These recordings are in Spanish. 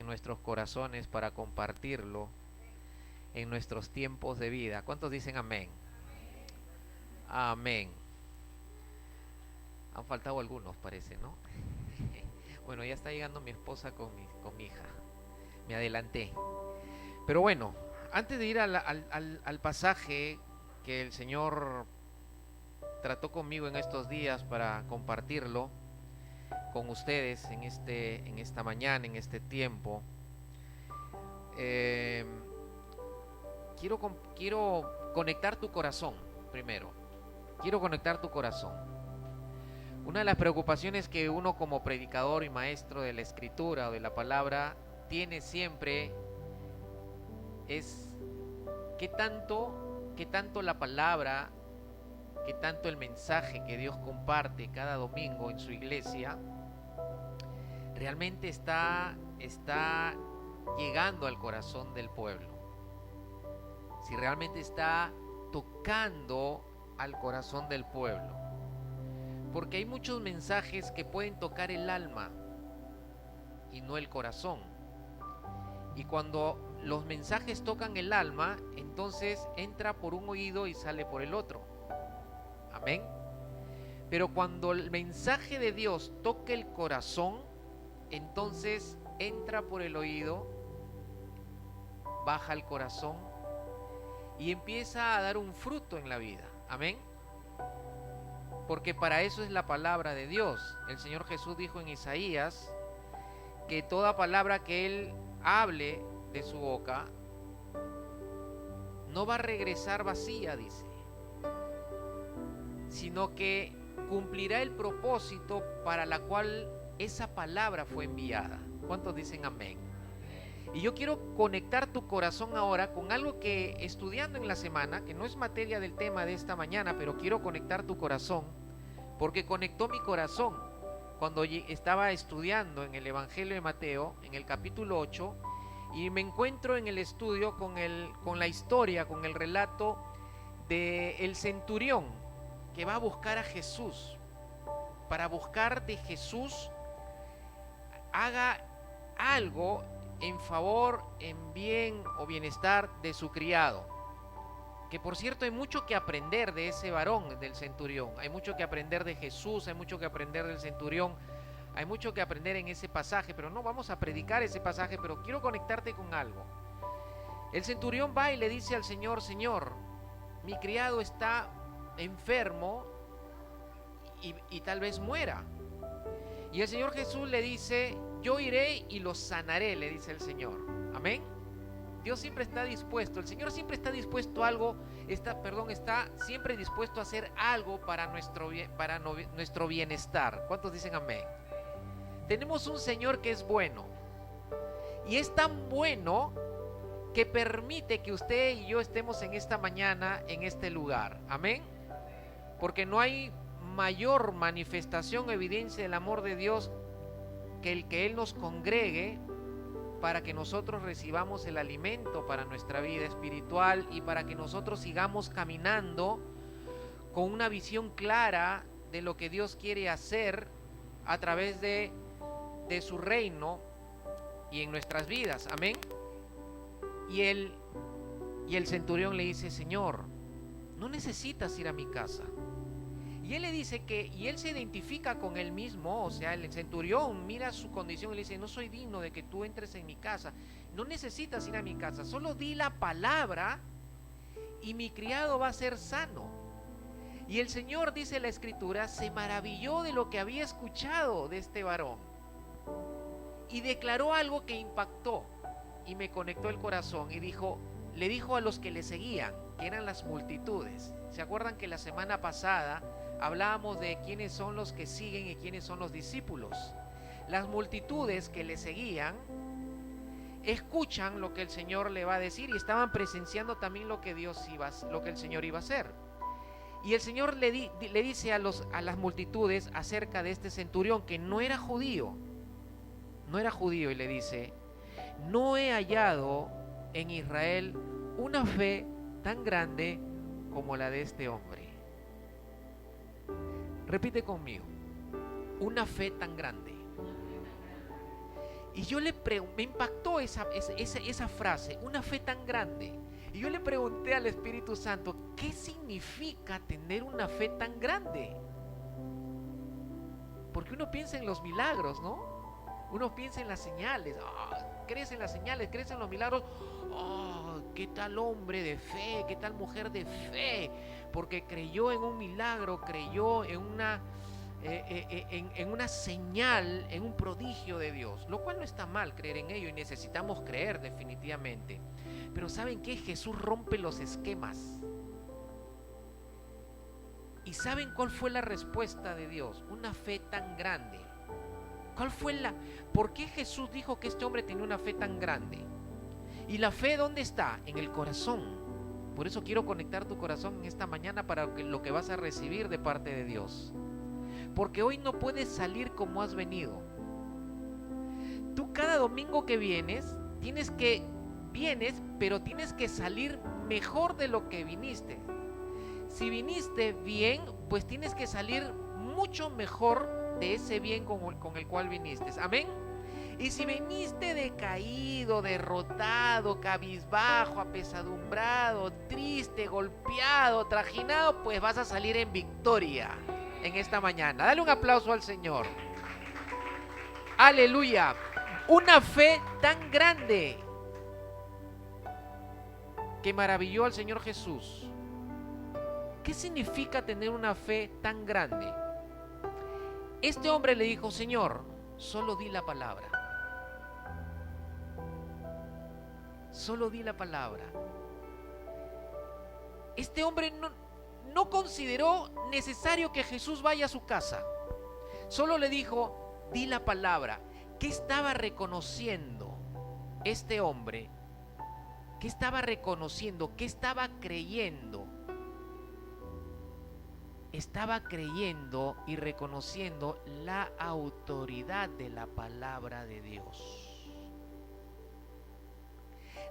nuestros corazones para compartirlo en nuestros tiempos de vida. ¿Cuántos dicen amén? Amén. Han faltado algunos, parece, ¿no? Bueno, ya está llegando mi esposa con mi hija. Me adelanté. Pero bueno, antes de ir al pasaje que el Señor trató conmigo en estos días para compartirlo con ustedes en esta mañana, en este tiempo, eh, quiero conectar tu corazón primero. Quiero conectar tu corazón. Una de las preocupaciones que uno como predicador y maestro de la escritura o de la palabra tiene siempre es qué tanto la palabra, qué tanto el mensaje que Dios comparte cada domingo en su iglesia realmente está llegando al corazón del pueblo. Si realmente está tocando al corazón del pueblo. Porque hay muchos mensajes que pueden tocar el alma y no el corazón. Y cuando los mensajes tocan el alma, entonces entra por un oído y sale por el otro. Amén. Pero cuando el mensaje de Dios toca el corazón, entonces entra por el oído, baja al corazón y empieza a dar un fruto en la vida. Amén. Porque para eso es la palabra de Dios. El Señor Jesús dijo en Isaías que toda palabra que Él hable de su boca no va a regresar vacía, dice, sino que cumplirá el propósito para la cual esa palabra fue enviada. ¿Cuántos dicen amén? Y yo quiero conectar tu corazón ahora con algo que estudiando en la semana, que no es materia del tema de esta mañana, pero quiero conectar tu corazón, porque conectó mi corazón cuando estaba estudiando en el Evangelio de Mateo, en el capítulo 8, y me encuentro en el estudio con la historia, con el relato del centurión que va a buscar a Jesús, para buscar de Jesús haga algo en favor, en bien o bienestar de su criado. Que por cierto hay mucho que aprender de ese varón, del centurión. Hay mucho que aprender de Jesús, hay mucho que aprender del centurión, hay mucho que aprender en ese pasaje, pero no vamos a predicar ese pasaje, pero quiero conectarte con algo. El centurión va y le dice al Señor: Señor, mi criado está enfermo y tal vez muera. Y el Señor Jesús le dice: yo iré y lo sanaré, le dice el Señor. Amén. Dios siempre está dispuesto, el Señor siempre está dispuesto a algo, está siempre dispuesto a hacer algo para nuestro bienestar. ¿Cuántos dicen amén? Tenemos un Señor que es bueno, y es tan bueno que permite que usted y yo estemos en esta mañana, en este lugar. Amén. Porque no hay mayor manifestación o evidencia del amor de Dios que el que Él nos congregue para que nosotros recibamos el alimento para nuestra vida espiritual y para que nosotros sigamos caminando con una visión clara de lo que Dios quiere hacer a través de su reino y en nuestras vidas. Amén. Y el centurión le dice: Señor, no necesitas ir a mi casa. Y él le dice y él se identifica con él mismo, o sea, el centurión mira su condición y le dice: no soy digno de que tú entres en mi casa, no necesitas ir a mi casa, solo di la palabra y mi criado va a ser sano. Y el Señor, dice la Escritura, se maravilló de lo que había escuchado de este varón y declaró algo que impactó y me conectó el corazón y le dijo a los que le seguían, que eran las multitudes. ¿Se acuerdan que la semana pasada hablábamos de quiénes son los que siguen y quiénes son los discípulos? Las multitudes que le seguían escuchan lo que el Señor le va a decir y estaban presenciando también lo que el Señor iba a hacer. Y el Señor le dice a las multitudes acerca de este centurión que no era judío, y le dice: no he hallado en Israel una fe tan grande como la de este hombre. Repite conmigo: una fe tan grande. Y yo me impactó esa frase, una fe tan grande. Y yo le pregunté al Espíritu Santo, ¿qué significa tener una fe tan grande? Porque uno piensa en los milagros, ¿no? Uno piensa en las señales. Crees en las señales, crees en los milagros. ¿Qué tal hombre de fe? ¿Qué tal mujer de fe? Porque creyó en un milagro, creyó en una señal, en un prodigio de Dios, lo cual no está mal creer en ello y necesitamos creer definitivamente. Pero ¿saben qué? Jesús rompe los esquemas. ¿Y saben cuál fue la respuesta de Dios? Una fe tan grande. ¿Por qué Jesús dijo que este hombre tenía una fe tan grande? ¿Y la fe dónde está? En el corazón. Por eso quiero conectar tu corazón en esta mañana para lo que vas a recibir de parte de Dios. Porque hoy no puedes salir como has venido. Tú cada domingo que vienes, pero tienes que salir mejor de lo que viniste. Si viniste bien, pues tienes que salir mucho mejor de ese bien con el cual viniste. Amén. Y si viniste decaído, derrotado, cabizbajo, apesadumbrado, triste, golpeado, trajinado, pues vas a salir en victoria en esta mañana. Dale un aplauso al Señor. Aleluya. Una fe tan grande que maravilló al Señor Jesús. ¿Qué significa tener una fe tan grande? Este hombre le dijo, Señor, solo di la palabra. Solo di la palabra. Este hombre no consideró necesario que Jesús vaya a su casa. Solo le dijo, di la palabra. ¿Qué estaba reconociendo este hombre? ¿Qué estaba reconociendo? ¿Qué estaba creyendo? Estaba creyendo y reconociendo la autoridad de la palabra de Dios.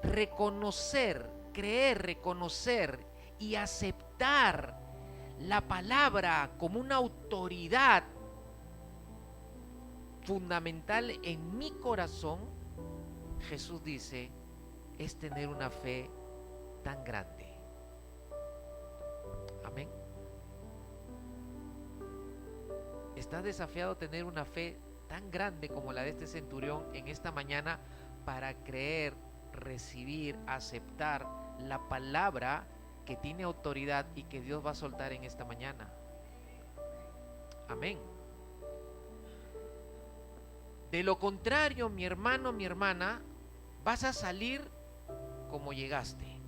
Reconocer, creer, reconocer y aceptar la palabra como una autoridad fundamental en mi corazón, Jesús dice, es tener una fe tan grande. Amén. ¿Estás desafiado a tener una fe tan grande como la de este centurión en esta mañana para creer, recibir, aceptar la palabra que tiene autoridad y que Dios va a soltar en esta mañana? Amén. De lo contrario, mi hermano, mi hermana, vas a salir como llegaste.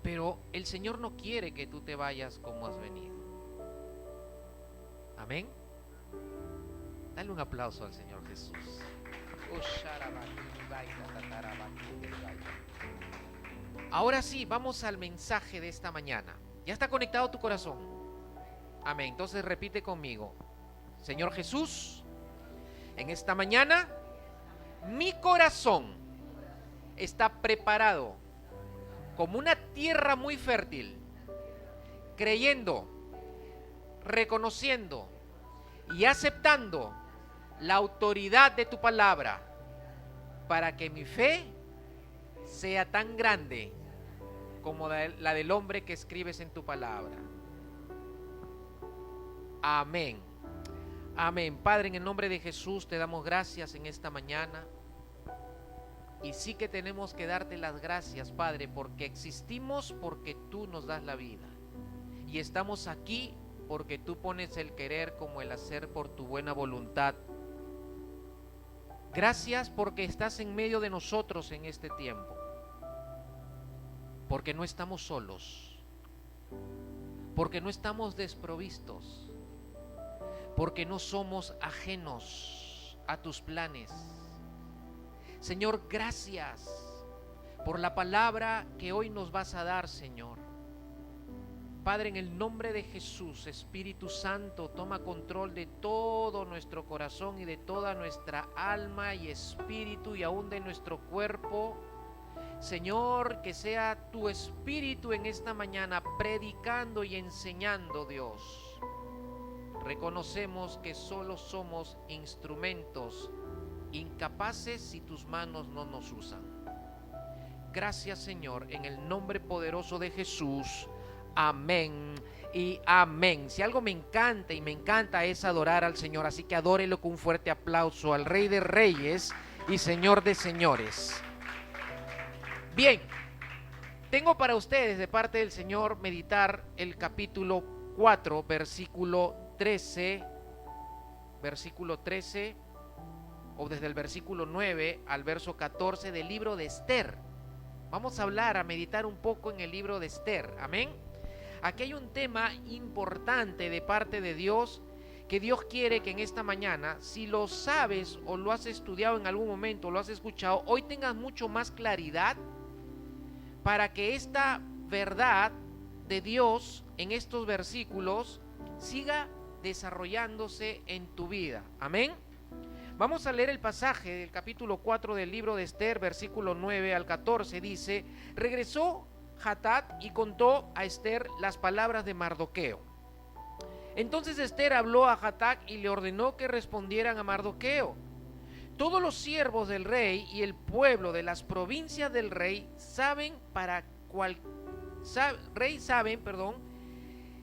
Pero el Señor no quiere que tú te vayas como has venido. Amén. Dale un aplauso al Señor Jesús. Ahora sí, vamos al mensaje de esta mañana. ¿Ya está conectado tu corazón? Amén. Entonces repite conmigo. Señor Jesús, en esta mañana mi corazón está preparado como una tierra muy fértil, creyendo, reconociendo y aceptando la autoridad de tu palabra para que mi fe sea tan grande como la del hombre que escribes en tu palabra. Amén. Amén. Padre, en el nombre de Jesús te damos gracias en esta mañana. Y sí que tenemos que darte las gracias, Padre, porque existimos porque tú nos das la vida. Y estamos aquí porque tú pones el querer como el hacer por tu buena voluntad. Gracias porque estás en medio de nosotros en este tiempo. Porque no estamos solos. Porque no estamos desprovistos. Porque no somos ajenos a tus planes. Señor, gracias por la palabra que hoy nos vas a dar, Señor. Padre, en el nombre de Jesús, Espíritu Santo, toma control de todo nuestro corazón y de toda nuestra alma y espíritu y aún de nuestro cuerpo. Señor, que sea tu Espíritu en esta mañana predicando y enseñando, Dios. reconocemos que solo somos instrumentos, incapaces si tus manos no nos usan. Gracias, Señor, en el nombre poderoso de Jesús. Amén y amén. Si algo me encanta es adorar al Señor, así que adórelo con un fuerte aplauso al Rey de Reyes y Señor de Señores. Bien, tengo para ustedes de parte del Señor meditar el capítulo 4, versículo 13, o desde el versículo 9 al verso 14 del libro de Esther. Vamos a hablar, a meditar un poco en el libro de Esther. Amén. Aquí hay un tema importante de parte de Dios, que Dios quiere que en esta mañana, si lo sabes o lo has estudiado en algún momento, o lo has escuchado, hoy tengas mucho más claridad para que esta verdad de Dios en estos versículos siga desarrollándose en tu vida. Amén. Vamos a leer el pasaje del capítulo 4 del libro de Esther, versículo 9 al 14. Dice: regresó Hatat y contó a Esther las palabras de Mardoqueo. Entonces Esther habló a Hatat y le ordenó que respondieran a Mardoqueo. Todos los siervos del rey y el pueblo de las provincias del rey saben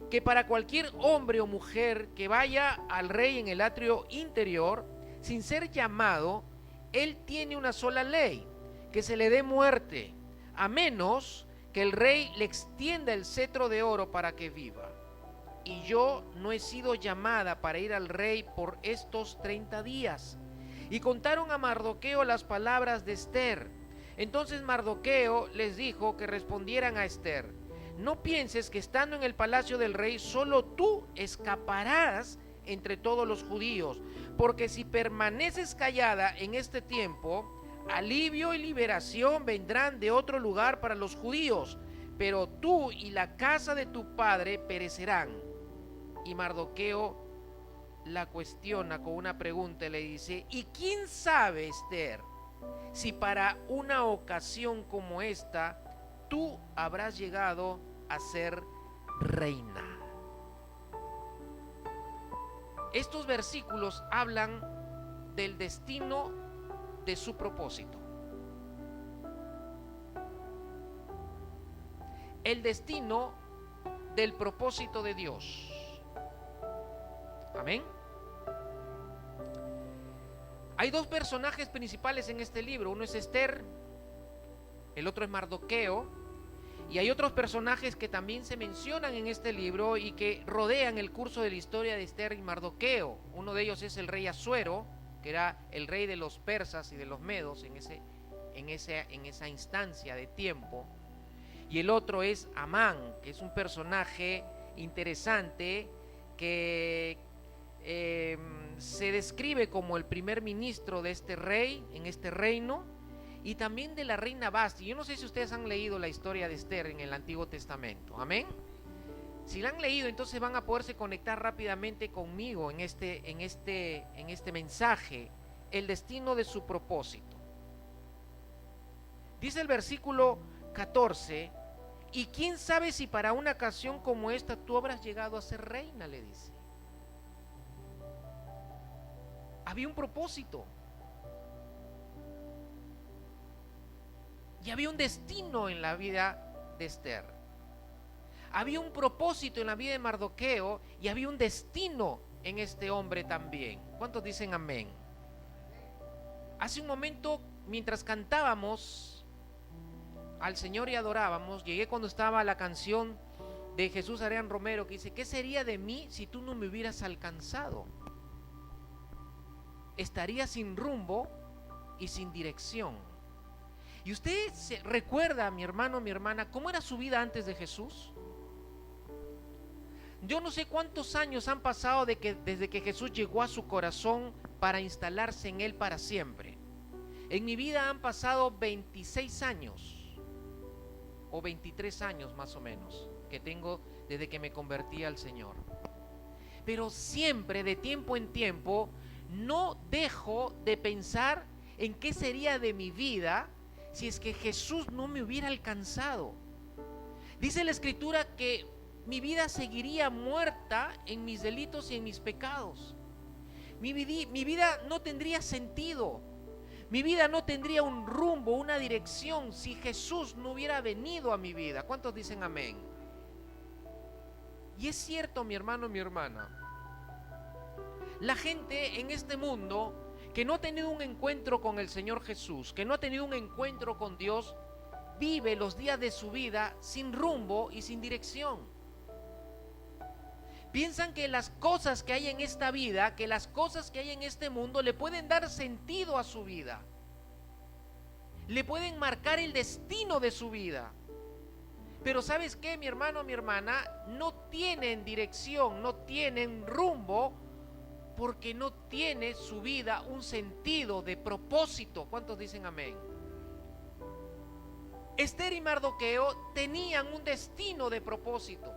que para cualquier hombre o mujer que vaya al rey en el atrio interior sin ser llamado, él tiene una sola ley: que se le dé muerte, a menos que el rey le extienda el cetro de oro para que viva. Y yo no he sido llamada para ir al rey por estos 30 días. Y contaron a Mardoqueo las palabras de Esther. Entonces Mardoqueo les dijo que respondieran a Esther: no pienses que estando en el palacio del rey solo tú escaparás entre todos los judíos, porque si permaneces callada en este tiempo, alivio y liberación vendrán de otro lugar para los judíos, pero tú y la casa de tu padre perecerán. Y Mardoqueo la cuestiona con una pregunta y le dice: ¿y quién sabe, Esther, si para una ocasión como esta tú habrás llegado a ser reina? Estos versículos hablan del destino de su propósito. El destino del propósito de Dios. Amén. Hay dos personajes principales en este libro. Uno es Esther, el otro es Mardoqueo. Y hay otros personajes que también se mencionan en este libro y que rodean el curso de la historia de Esther y Mardoqueo. Uno de ellos es el rey Asuero, que era el rey de los persas y de los medos en esa instancia de tiempo. Y el otro es Amán, que es un personaje interesante que se describe como el primer ministro de este rey, en este reino, y también de la reina Vasti. Yo no sé si ustedes han leído la historia de Esther en el Antiguo Testamento. Amén. Si la han leído, entonces van a poderse conectar rápidamente conmigo en este mensaje, el destino de su propósito. Dice el versículo 14: ¿y quién sabe si para una ocasión como esta tú habrás llegado a ser reina? Le dice. Había un propósito. Y había un destino en la vida de Esther. Había un propósito en la vida de Mardoqueo y había un destino en este hombre también. ¿Cuántos dicen amén? Hace un momento, mientras cantábamos al Señor y adorábamos, llegué cuando estaba la canción de Jesús Adrián Romero que dice: ¿qué sería de mí si tú no me hubieras alcanzado? Estaría sin rumbo y sin dirección. ¿Y usted recuerda, mi hermano, mi hermana, cómo era su vida antes de Jesús? Yo no sé cuántos años han pasado desde que Jesús llegó a su corazón para instalarse en él para siempre. En mi vida han pasado 26 años o 23 años más o menos que tengo desde que me convertí al Señor. Pero siempre, de tiempo en tiempo, no dejo de pensar en qué sería de mi vida si es que Jesús no me hubiera alcanzado. Dice la Escritura que mi vida seguiría muerta en mis delitos y en mis pecados. Mi vida no tendría sentido. Mi vida no tendría un rumbo, una dirección si Jesús no hubiera venido a mi vida. ¿Cuántos dicen amén? Y es cierto, mi hermano, mi hermana. La gente en este mundo que no ha tenido un encuentro con el Señor Jesús, que no ha tenido un encuentro con Dios, vive los días de su vida sin rumbo y sin dirección. Piensan que las cosas que hay en esta vida, que las cosas que hay en este mundo le pueden dar sentido a su vida. Le pueden marcar el destino de su vida. Pero ¿sabes qué, mi hermano, mi hermana? No tienen dirección, no tienen rumbo, porque no tiene su vida un sentido de propósito. ¿Cuántos dicen amén? Esther y Mardoqueo tenían un destino de propósito.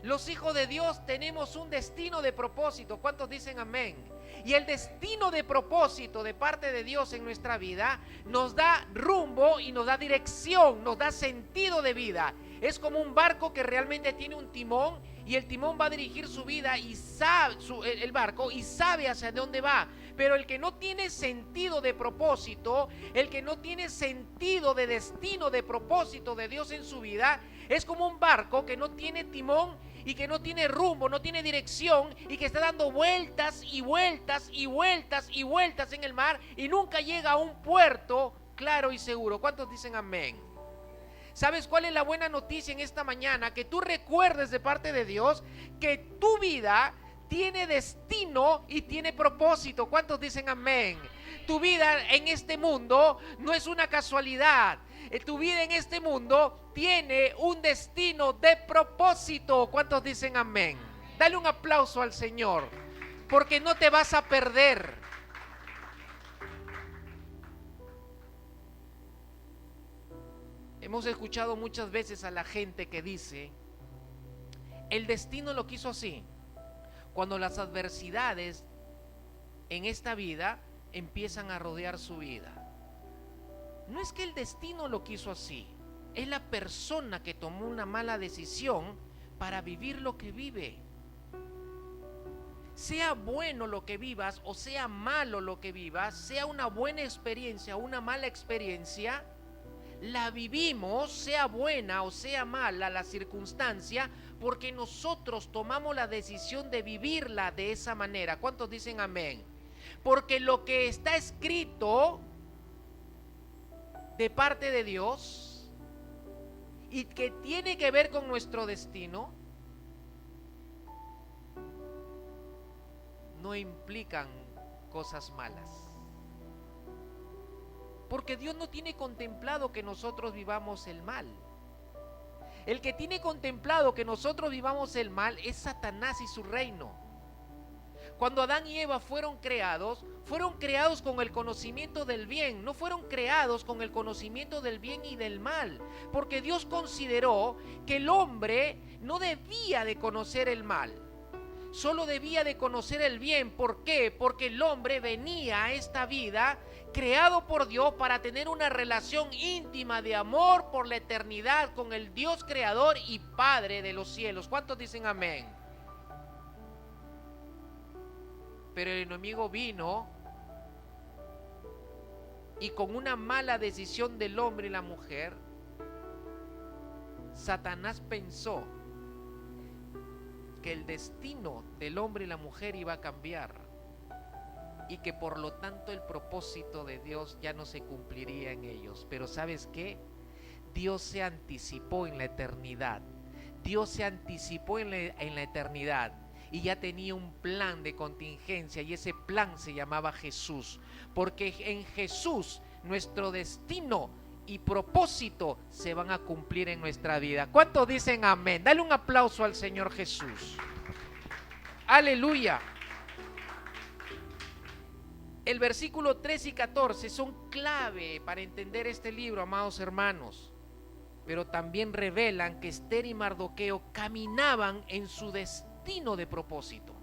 Los hijos de Dios tenemos un destino de propósito. ¿Cuántos dicen amén? Y el destino de propósito de parte de Dios en nuestra vida nos da rumbo y nos da dirección, nos da sentido de vida. Es como un barco que realmente tiene un timón, y el timón va a dirigir su vida y sabe el barco y sabe hacia dónde va. Pero el que no tiene sentido de propósito, el que no tiene sentido de destino, de propósito de Dios en su vida, es como un barco que no tiene timón y que no tiene rumbo, no tiene dirección, y que está dando vueltas y vueltas y vueltas y vueltas en el mar y nunca llega a un puerto claro y seguro. ¿Cuántos dicen amén? ¿Sabes cuál es la buena noticia en esta mañana? Que tú recuerdes de parte de Dios que tu vida tiene destino y tiene propósito. ¿Cuántos dicen amén? Tu vida en este mundo no es una casualidad. Tu vida en este mundo tiene un destino de propósito. ¿Cuántos dicen amén? Dale un aplauso al Señor, porque no te vas a perder. Hemos escuchado muchas veces a la gente que dice: el destino lo quiso así. Cuando las adversidades en esta vida empiezan a rodear su vida. No es que el destino lo quiso así, es la persona que tomó una mala decisión para vivir lo que vive. Sea bueno lo que vivas o sea malo lo que vivas, sea una buena experiencia o una mala experiencia, la vivimos, sea buena o sea mala la circunstancia, porque nosotros tomamos la decisión de vivirla de esa manera. ¿Cuántos dicen amén? Porque lo que está escrito de parte de Dios y que tiene que ver con nuestro destino no implican cosas malas. Porque Dios no tiene contemplado que nosotros vivamos el mal. El que tiene contemplado que nosotros vivamos el mal es Satanás y su reino. Cuando Adán y Eva fueron creados con el conocimiento del bien, no fueron creados con el conocimiento del bien y del mal, porque Dios consideró que el hombre no debía de conocer el mal, solo debía de conocer el bien. ¿Por qué? Porque el hombre venía a esta vida creado por Dios para tener una relación íntima de amor por la eternidad con el Dios creador y Padre de los cielos. ¿Cuántos dicen amén? Pero el enemigo vino y con una mala decisión del hombre y la mujer, Satanás pensó que el destino del hombre y la mujer iba a cambiar y que por lo tanto el propósito de Dios ya no se cumpliría en ellos. Pero ¿sabes qué? Dios se anticipó en la eternidad. Dios se anticipó en la eternidad y ya tenía un plan de contingencia, y ese plan se llamaba Jesús, porque en Jesús nuestro destino y propósito se van a cumplir en nuestra vida. ¿Cuántos dicen amén? Dale un aplauso al Señor Jesús. Aleluya. El versículo 13 y 14 son clave para entender este libro, amados hermanos, pero también revelan que Esther y Mardoqueo caminaban en su destino de propósito.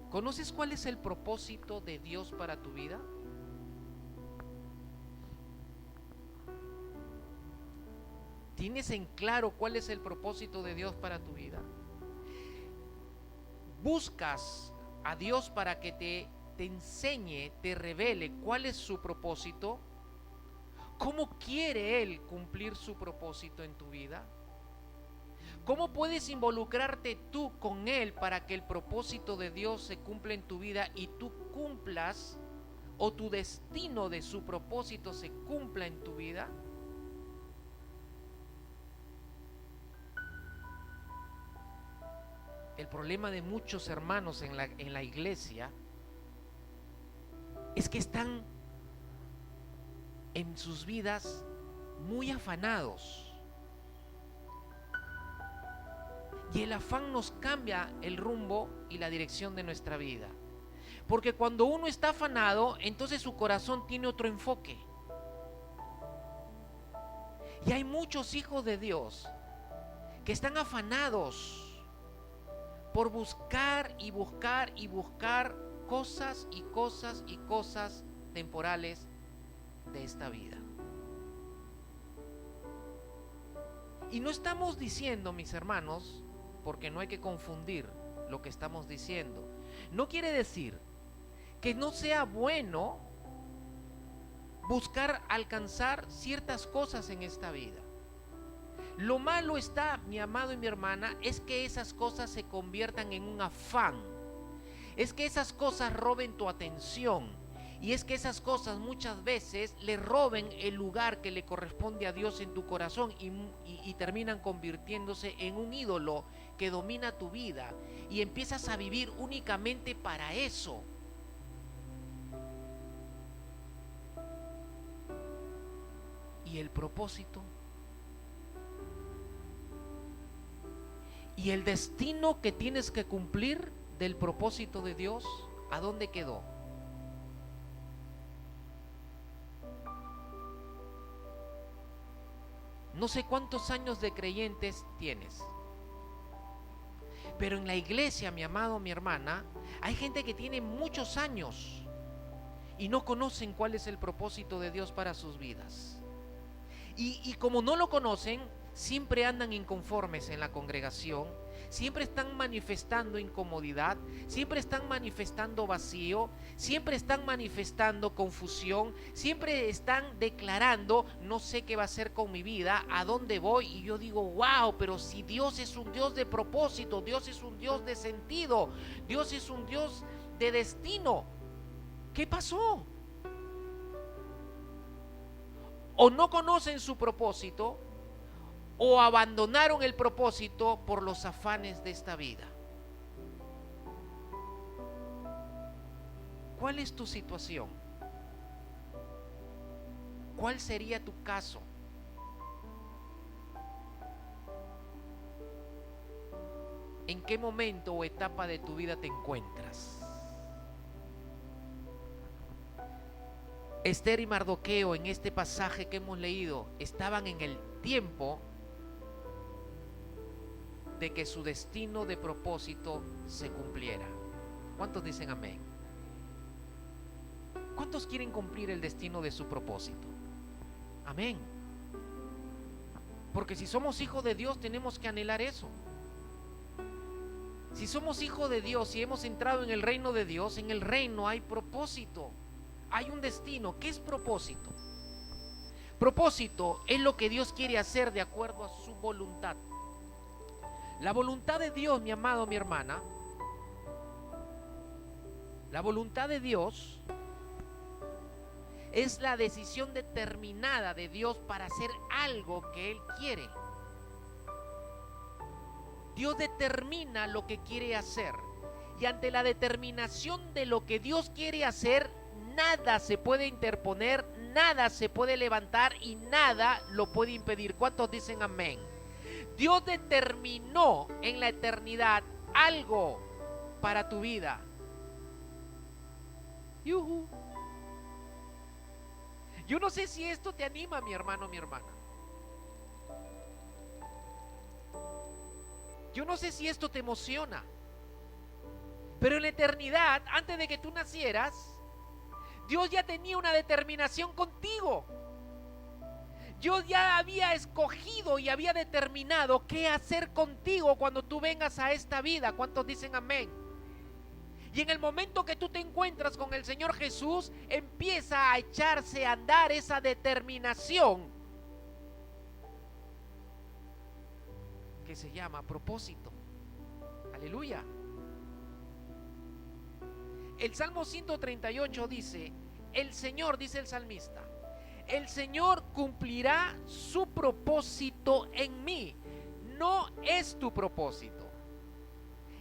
¿Conoces cuál es el propósito de Dios para tu vida? ¿Tienes en claro cuál es el propósito de Dios para tu vida? ¿Buscas a Dios para que te enseñe, te revele cuál es su propósito? ¿Cómo quiere Él cumplir su propósito en tu vida? ¿Cómo puedes involucrarte tú con Él para que el propósito de Dios se cumpla en tu vida y tú cumplas, o tu destino de su propósito se cumpla en tu vida? El problema de muchos hermanos en la iglesia es que están en sus vidas muy afanados. Y el afán nos cambia el rumbo y la dirección de nuestra vida. Porque cuando uno está afanado, entonces su corazón tiene otro enfoque. Y hay muchos hijos de Dios que están afanados por buscar y buscar y buscar cosas y cosas y cosas temporales de esta vida. Y no estamos diciendo, mis hermanos, porque no hay que confundir lo que estamos diciendo, no quiere decir que no sea bueno buscar alcanzar ciertas cosas en esta vida. Lo malo está, mi amado y mi hermana, es que esas cosas se conviertan en un afán. Es que esas cosas roben tu atención. Y es que esas cosas muchas veces le roben el lugar que le corresponde a Dios en tu corazón y terminan convirtiéndose en un ídolo que domina tu vida. Y empiezas a vivir únicamente para eso. ¿Y el propósito? ¿Y el destino que tienes que cumplir del propósito de Dios? ¿A dónde quedó? No sé cuántos años de creyentes tienes, pero en la iglesia, mi amado, mi hermana, hay gente que tiene muchos años y no conocen cuál es el propósito de Dios para sus vidas. Y como no lo conocen, siempre andan inconformes en la congregación, siempre están manifestando incomodidad, siempre están manifestando vacío, siempre están manifestando confusión, siempre están declarando: no sé qué va a hacer con mi vida, a dónde voy. Y yo digo: wow, pero si Dios es un Dios de propósito, Dios es un Dios de sentido, Dios es un Dios de destino, ¿qué pasó? O no conocen su propósito, o abandonaron el propósito por los afanes de esta vida. ¿Cuál es tu situación? ¿Cuál sería tu caso? ¿En qué momento o etapa de tu vida te encuentras? Esther y Mardoqueo, en este pasaje que hemos leído, estaban en el tiempo de que su destino de propósito se cumpliera. ¿Cuántos dicen amén? ¿Cuántos quieren cumplir el destino de su propósito? Amén. Porque si somos hijos de Dios, tenemos que anhelar eso. Si somos hijos de Dios y hemos entrado en el reino de Dios, en el reino hay propósito, hay un destino. ¿Qué es propósito? Propósito es lo que Dios quiere hacer de acuerdo a su voluntad. La voluntad de Dios, mi amado, mi hermana, la voluntad de Dios es la decisión determinada de Dios para hacer algo que Él quiere. Dios determina lo que quiere hacer, y ante la determinación de lo que Dios quiere hacer, nada se puede interponer, nada se puede levantar y nada lo puede impedir. ¿Cuántos dicen amén? Dios determinó en la eternidad algo para tu vida. ¡Yujú! Yo no sé si esto te anima, mi hermano, mi hermana. Yo no sé si esto te emociona. Pero en la eternidad, antes de que tú nacieras, Dios ya tenía una determinación contigo. Yo ya había escogido y había determinado qué hacer contigo cuando tú vengas a esta vida. ¿Cuántos dicen amén? Y en el momento que tú te encuentras con el Señor Jesús, empieza a echarse a andar esa determinación que se llama propósito. Aleluya. El Salmo 138 dice, el Señor, dice el salmista, el Señor cumplirá su propósito en mí. No es tu propósito,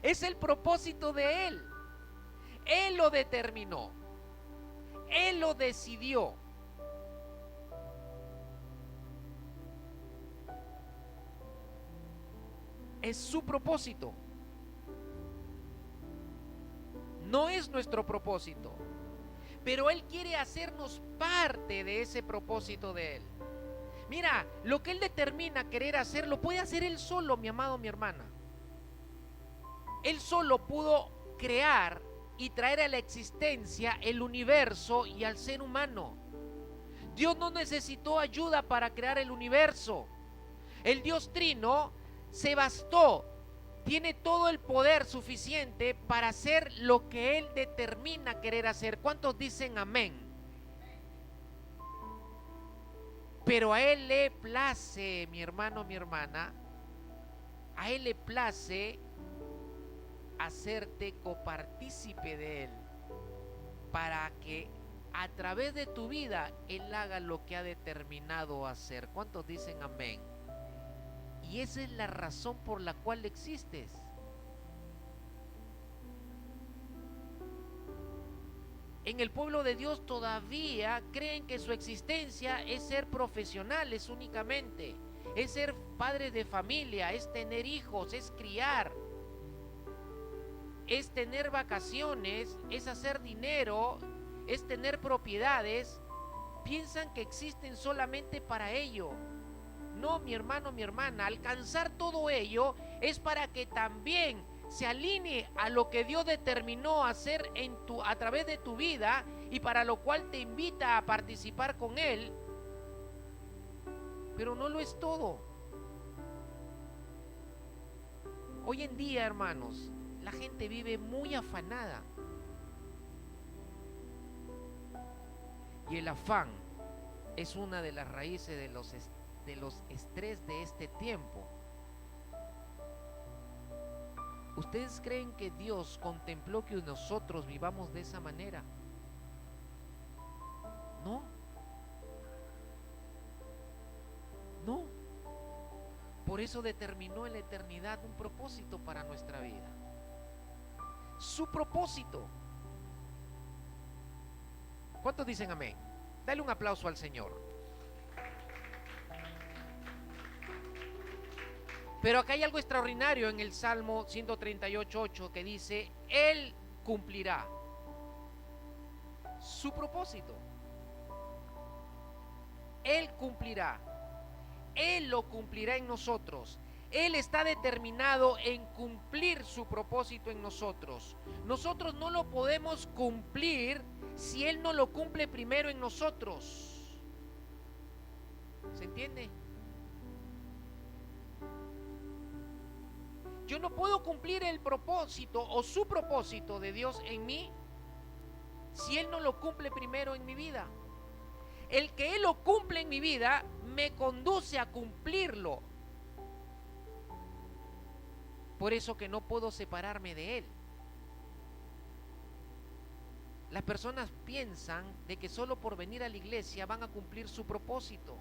es el propósito de Él. Él lo determinó, Él lo decidió. Es su propósito. No es nuestro propósito, pero Él quiere hacernos parte de ese propósito de Él. Mira, lo que Él determina querer hacer, lo puede hacer Él solo, mi amado, mi hermana. Él solo pudo crear y traer a la existencia el universo y al ser humano. Dios no necesitó ayuda para crear el universo. El Dios Trino se bastó, tiene todo el poder suficiente para hacer lo que Él determina querer hacer. ¿Cuántos dicen amén? Pero a Él le place, mi hermano, mi hermana, a Él le place hacerte copartícipe de Él, para que a través de tu vida Él haga lo que ha determinado hacer. ¿Cuántos dicen amén? Y esa es la razón por la cual existes. En el pueblo de Dios todavía creen que su existencia es ser profesionales únicamente, es ser padres de familia, es tener hijos, es criar, es tener vacaciones, es hacer dinero, es tener propiedades. Piensan que existen solamente para ello. No, mi hermano, mi hermana, alcanzar todo ello es para que también se alinee a lo que Dios determinó hacer a través de tu vida, y para lo cual te invita a participar con Él. Pero no lo es todo. Hoy en día, hermanos, la gente vive muy afanada. Y el afán es una de las raíces de los estrés de este tiempo. ¿Ustedes creen que Dios contempló que nosotros vivamos de esa manera? No. No. Por eso determinó en la eternidad un propósito para nuestra vida. Su propósito. ¿Cuántos dicen amén? Dale un aplauso al Señor. Pero acá hay algo extraordinario en el Salmo 138:8 que dice, Él cumplirá su propósito. Él cumplirá. Él lo cumplirá en nosotros. Él está determinado en cumplir su propósito en nosotros. Nosotros no lo podemos cumplir si Él no lo cumple primero en nosotros. ¿Se entiende? Yo no puedo cumplir el propósito o su propósito de Dios en mí si Él no lo cumple primero en mi vida. El que Él lo cumple en mi vida me conduce a cumplirlo. Por eso que no puedo separarme de Él. Las personas piensan de que solo por venir a la iglesia van a cumplir su propósito.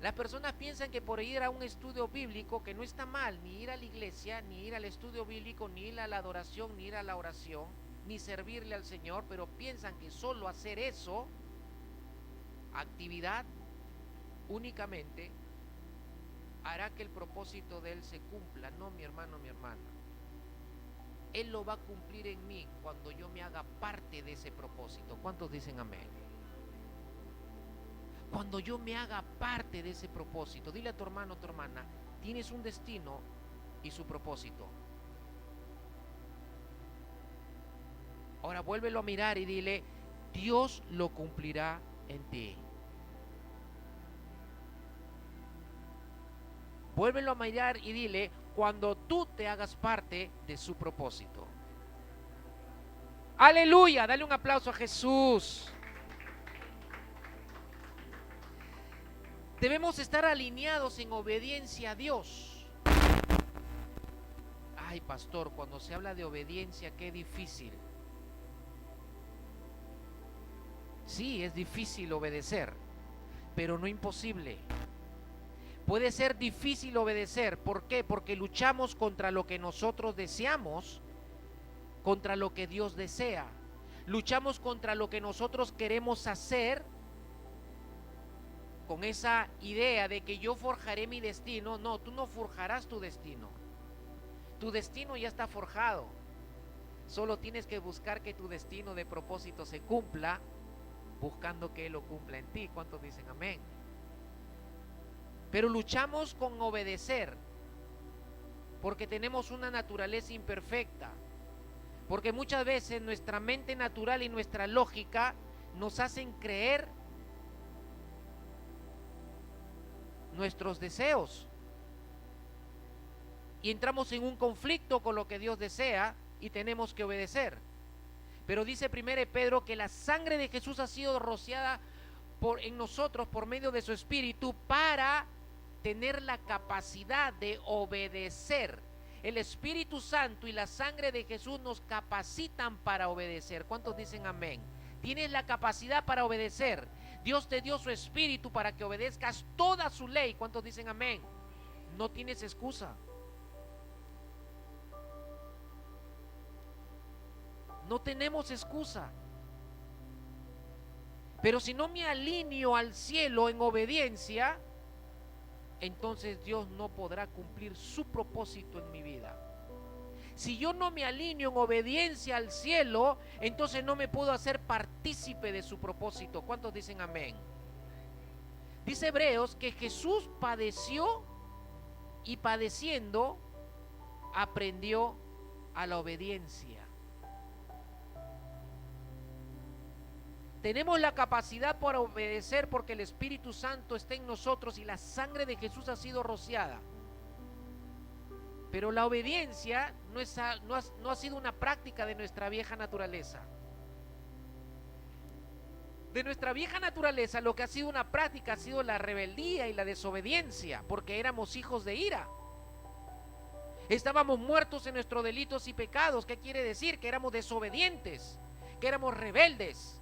Las personas piensan que por ir a un estudio bíblico, que no está mal ni ir a la iglesia, ni ir al estudio bíblico, ni ir a la adoración, ni ir a la oración, ni servirle al Señor, pero piensan que solo hacer eso, actividad únicamente, hará que el propósito de Él se cumpla. No, mi hermano, mi hermana. Él lo va a cumplir en mí cuando yo me haga parte de ese propósito. ¿Cuántos dicen amén? Cuando yo me haga parte de ese propósito. Dile a tu hermano, a tu hermana, tienes un destino y su propósito. Ahora vuélvelo a mirar y dile, Dios lo cumplirá en ti. Vuélvelo a mirar y dile, cuando tú te hagas parte de su propósito. Aleluya, dale un aplauso a Jesús. Debemos estar alineados en obediencia a Dios. Ay, pastor, cuando se habla de obediencia, qué difícil. Sí, es difícil obedecer, pero no imposible. Puede ser difícil obedecer. ¿Por qué? Porque luchamos contra lo que nosotros deseamos, contra lo que Dios desea. Luchamos contra lo que nosotros queremos hacer, con esa idea de que yo forjaré mi destino. No, tú no forjarás tu destino. Tu destino ya está forjado. Solo tienes que buscar que tu destino de propósito se cumpla, buscando que Él lo cumpla en ti. ¿Cuántos dicen amén? Pero luchamos con obedecer, porque tenemos una naturaleza imperfecta, porque muchas veces nuestra mente natural y nuestra lógica nos hacen creer nuestros deseos, y entramos en un conflicto con lo que Dios desea y tenemos que obedecer. Pero dice 1 Pedro que la sangre de Jesús ha sido rociada en nosotros por medio de su Espíritu para tener la capacidad de obedecer. El Espíritu Santo y la sangre de Jesús nos capacitan para obedecer. ¿Cuántos dicen amén? Tienes la capacidad para obedecer. Dios te dio su Espíritu para que obedezcas toda su ley. ¿Cuántos dicen amén? No tienes excusa. No tenemos excusa. Pero si no me alineo al cielo en obediencia, entonces Dios no podrá cumplir su propósito en mi vida. Si yo no me alineo en obediencia al cielo, entonces no me puedo hacer partícipe de su propósito. ¿Cuántos dicen amén? Dice Hebreos que Jesús padeció y padeciendo aprendió a la obediencia. Tenemos la capacidad para obedecer porque el Espíritu Santo está en nosotros y la sangre de Jesús ha sido rociada. Pero la obediencia no ha sido una práctica de nuestra vieja naturaleza. De nuestra vieja naturaleza lo que ha sido una práctica ha sido la rebeldía y la desobediencia, porque éramos hijos de ira. Estábamos muertos en nuestros delitos y pecados. ¿Qué quiere decir? Que éramos desobedientes, que éramos rebeldes.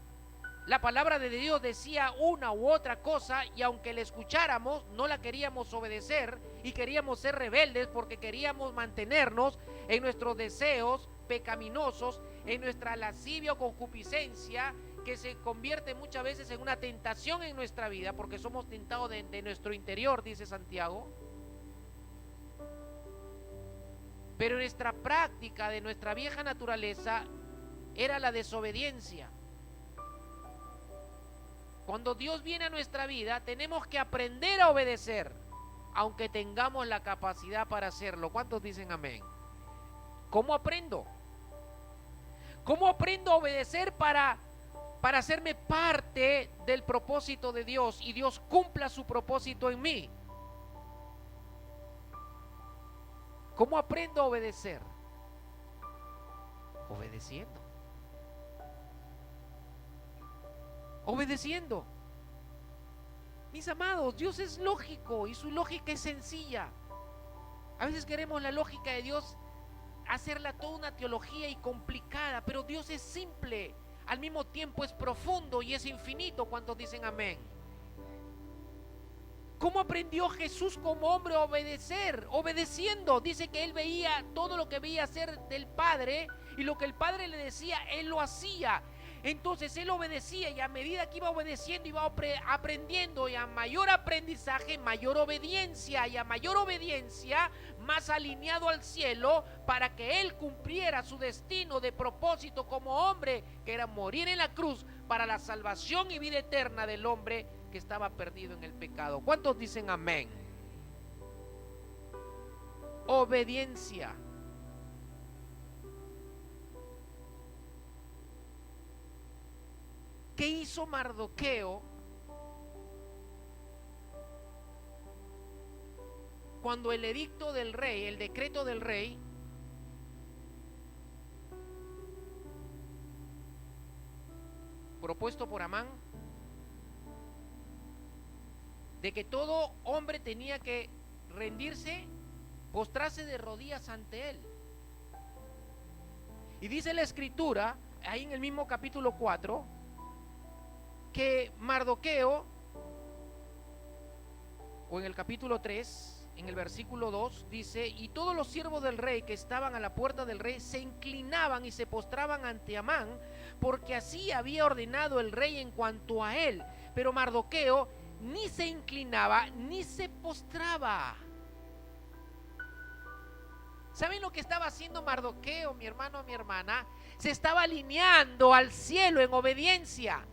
La palabra de Dios decía una u otra cosa y aunque la escucháramos, no la queríamos obedecer y queríamos ser rebeldes porque queríamos mantenernos en nuestros deseos pecaminosos, en nuestra lascivia o concupiscencia, que se convierte muchas veces en una tentación en nuestra vida porque somos tentados de nuestro interior, dice Santiago. Pero nuestra práctica de nuestra vieja naturaleza era la desobediencia. Cuando Dios viene a nuestra vida, tenemos que aprender a obedecer, aunque tengamos la capacidad para hacerlo. ¿Cuántos dicen amén? ¿Cómo aprendo? ¿Cómo aprendo a obedecer para hacerme parte del propósito de Dios y Dios cumpla su propósito en mí? ¿Cómo aprendo a obedecer? Obedeciendo. Obedeciendo. Mis amados, Dios es lógico y su lógica es sencilla. A veces queremos la lógica de Dios hacerla toda una teología y complicada, pero Dios es simple, al mismo tiempo es profundo y es infinito. ¿Cuántos dicen amén? ¿Cómo aprendió Jesús como hombre a obedecer? Obedeciendo. Dice que él veía todo lo que veía hacer del Padre y lo que el Padre le decía, él lo hacía. Entonces él obedecía y a medida que iba obedeciendo iba aprendiendo, y a mayor aprendizaje, mayor obediencia, y a mayor obediencia, más alineado al cielo para que él cumpliera su destino de propósito como hombre, que era morir en la cruz para la salvación y vida eterna del hombre que estaba perdido en el pecado. ¿Cuántos dicen amén? Obediencia. ¿Qué hizo Mardoqueo cuando el edicto del rey, el decreto del rey, propuesto por Amán, de que todo hombre tenía que rendirse, postrarse de rodillas ante él. Y dice la escritura, ahí en el mismo capítulo 4, que Mardoqueo, o en el capítulo 3, en el versículo 2, dice: y todos los siervos del rey que estaban a la puerta del rey se inclinaban y se postraban ante Amán, porque así había ordenado el rey en cuanto a él. Pero Mardoqueo ni se inclinaba ni se postraba. ¿Saben lo que estaba haciendo Mardoqueo, mi hermano, mi hermana? Se estaba alineando al cielo en obediencia.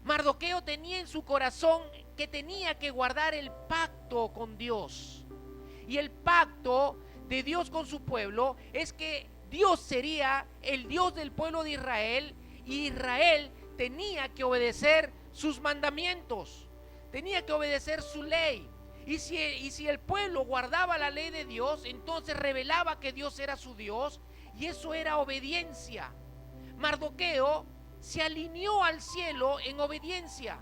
Mardoqueo tenía en su corazón que tenía que guardar el pacto con Dios. Y el pacto de Dios con su pueblo es que Dios sería el Dios del pueblo de Israel, y Israel tenía que obedecer sus mandamientos, tenía que obedecer su ley. Y si el pueblo guardaba la ley de Dios, entonces revelaba que Dios era su Dios, y eso era obediencia. Mardoqueo se alineó al cielo en obediencia,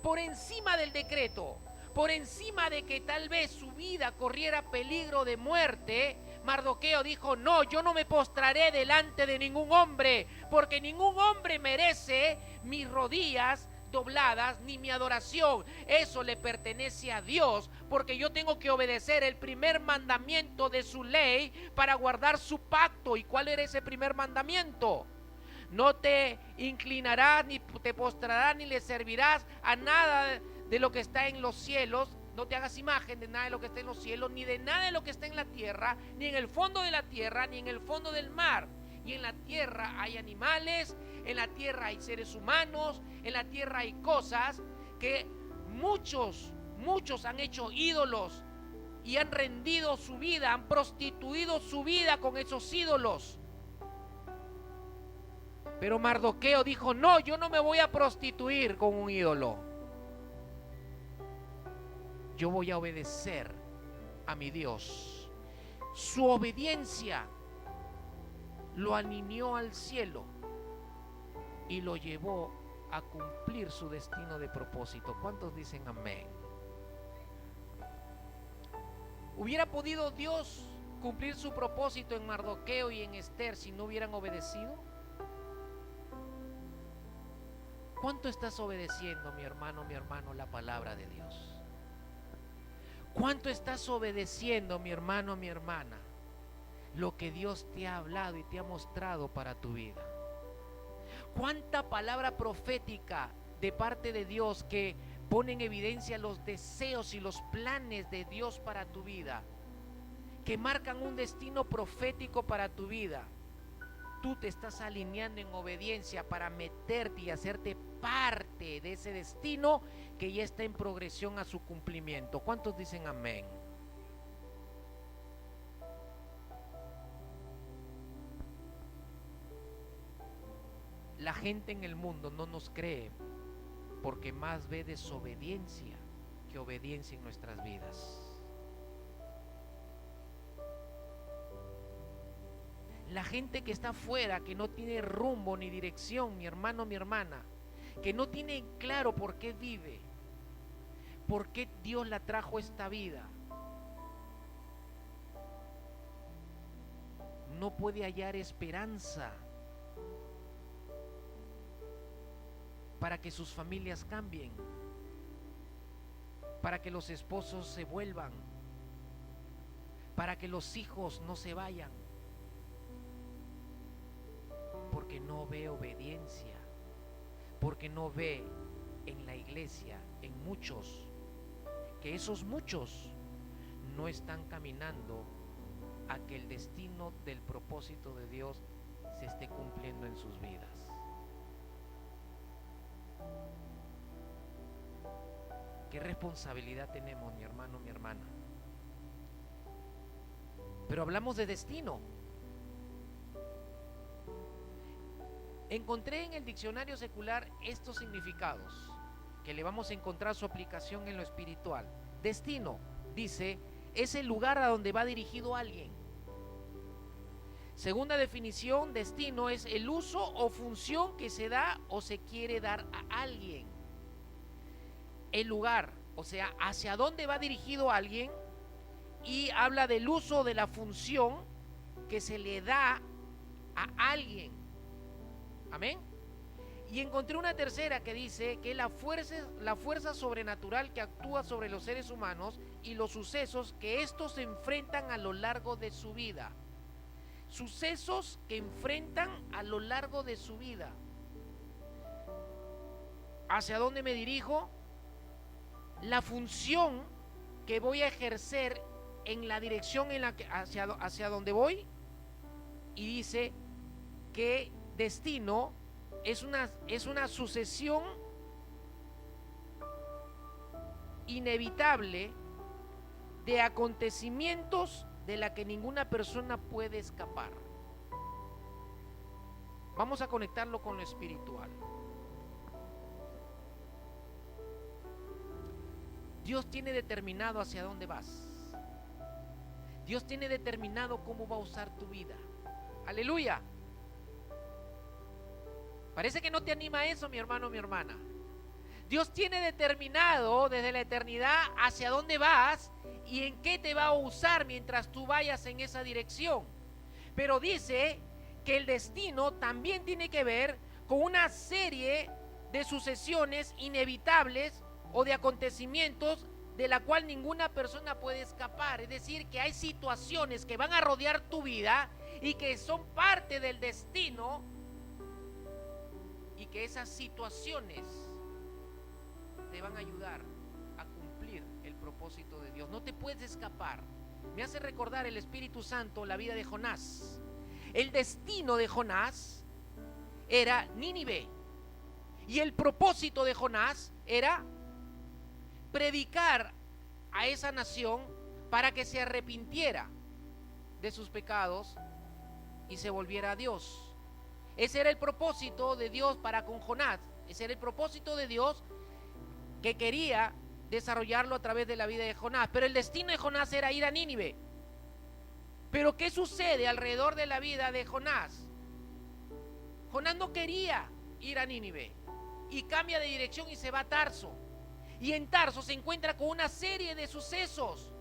por encima del decreto, por encima de que tal vez su vida corriera peligro de muerte. Mardoqueo dijo: no, yo no me postraré delante de ningún hombre, porque ningún hombre merece mis rodillas dobladas ni mi adoración. Eso le pertenece a Dios, porque yo tengo que obedecer el primer mandamiento de su ley para guardar su pacto. ¿Y cuál era ese primer mandamiento? No te inclinarás, ni te postrarás, ni le servirás a nada de lo que está en los cielos. No te hagas imagen de nada de lo que está en los cielos, ni de nada de lo que está en la tierra, ni en el fondo de la tierra, ni en el fondo del mar. Y en la tierra hay animales, en la tierra hay seres humanos, en la tierra hay cosas que muchos han hecho ídolos y han rendido su vida, han prostituido su vida con esos ídolos. Pero Mardoqueo dijo: no, yo no me voy a prostituir con un ídolo. Yo voy a obedecer a mi Dios. Su obediencia lo alineó al cielo y lo llevó a cumplir su destino de propósito. ¿Cuántos dicen amén? ¿Hubiera podido Dios cumplir su propósito en Mardoqueo y en Esther si no hubieran obedecido? ¿Cuánto estás obedeciendo, mi hermano, la palabra de Dios? ¿Cuánto estás obedeciendo, mi hermano, mi hermana, lo que Dios te ha hablado y te ha mostrado para tu vida? ¿Cuánta palabra profética de parte de Dios que pone en evidencia los deseos y los planes de Dios para tu vida, que marcan un destino profético para tu vida? Tú te estás alineando en obediencia para meterte y hacerte parte de ese destino que ya está en progresión a su cumplimiento. ¿Cuántos dicen amén? La gente en el mundo no nos cree porque más ve desobediencia que obediencia en nuestras vidas. La gente que está afuera, que no tiene rumbo ni dirección, mi hermano, mi hermana, que no tiene claro por qué vive, por qué Dios la trajo a esta vida, no puede hallar esperanza para que sus familias cambien, para que los esposos se vuelvan, para que los hijos no se vayan, porque no ve obediencia, porque no ve en la iglesia, en muchos, que esos muchos no están caminando a que el destino del propósito de Dios se esté cumpliendo en sus vidas. ¿Qué responsabilidad tenemos, mi hermano, mi hermana? Pero hablamos de destino. Encontré en el diccionario secular estos significados, que le vamos a encontrar su aplicación en lo espiritual. Destino, dice, es el lugar a donde va dirigido alguien. Segunda definición, destino es el uso o función que se da o se quiere dar a alguien. El lugar, o sea, hacia dónde va dirigido alguien, y habla del uso de la función que se le da a alguien. Amén. Y encontré una tercera que dice que la fuerza sobrenatural que actúa sobre los seres humanos y los sucesos que estos se enfrentan a lo largo de su vida. Sucesos que enfrentan a lo largo de su vida. ¿Hacia dónde me dirijo? La función que voy a ejercer en la dirección en la que, hacia donde voy. Y dice que destino es una sucesión inevitable de acontecimientos de la que ninguna persona puede escapar. Vamos a conectarlo con lo espiritual. Dios tiene determinado hacia dónde vas. Dios tiene determinado cómo va a usar tu vida. Aleluya. Parece que no te anima eso, mi hermano, mi hermana. Dios tiene determinado desde la eternidad hacia dónde vas y en qué te va a usar mientras tú vayas en esa dirección. Pero dice que el destino también tiene que ver con una serie de sucesiones inevitables o de acontecimientos de la cual ninguna persona puede escapar. Es decir, que hay situaciones que van a rodear tu vida y que son parte del destino, y que esas situaciones te van a ayudar a cumplir el propósito de Dios. No te puedes escapar. Me hace recordar el Espíritu Santo la vida de Jonás. El destino de Jonás era Nínive, y el propósito de Jonás era predicar a esa nación para que se arrepintiera de sus pecados y se volviera a Dios. Ese era el propósito de Dios para con Jonás. Ese era el propósito de Dios que quería desarrollarlo a través de la vida de Jonás. Pero el destino de Jonás era ir a Nínive. Pero ¿qué sucede alrededor de la vida de Jonás? Jonás no quería ir a Nínive y cambia de dirección y se va a Tarso. Y en Tarso se encuentra con una serie de sucesos.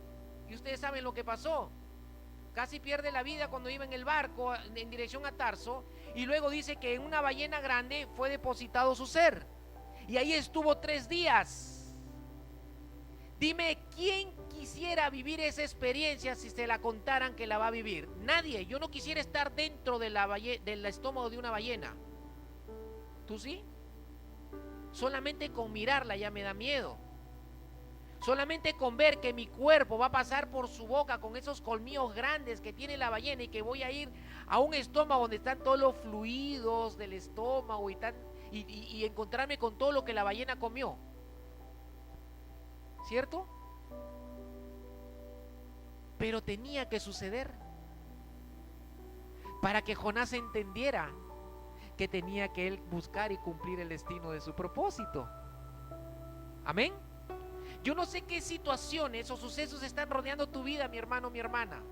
Y ustedes saben lo que pasó. Casi pierde la vida cuando iba en el barco en dirección a Tarso. Y luego dice que en una ballena grande fue depositado su ser. Y ahí estuvo 3 días. Dime, ¿quién quisiera vivir esa experiencia si se la contaran que la va a vivir? Nadie. Yo no quisiera estar dentro de del estómago de una ballena. ¿Tú sí? Solamente con mirarla ya me da miedo. Solamente con ver que mi cuerpo va a pasar por su boca con esos colmillos grandes que tiene la ballena, y que voy a ir a un estómago donde están todos los fluidos del estómago y encontrarme con todo lo que la ballena comió. ¿Cierto? Pero tenía que suceder para que Jonás entendiera que tenía que él buscar y cumplir el destino de su propósito. Amén. Yo no sé qué situaciones o sucesos están rodeando tu vida, mi hermano, mi hermana.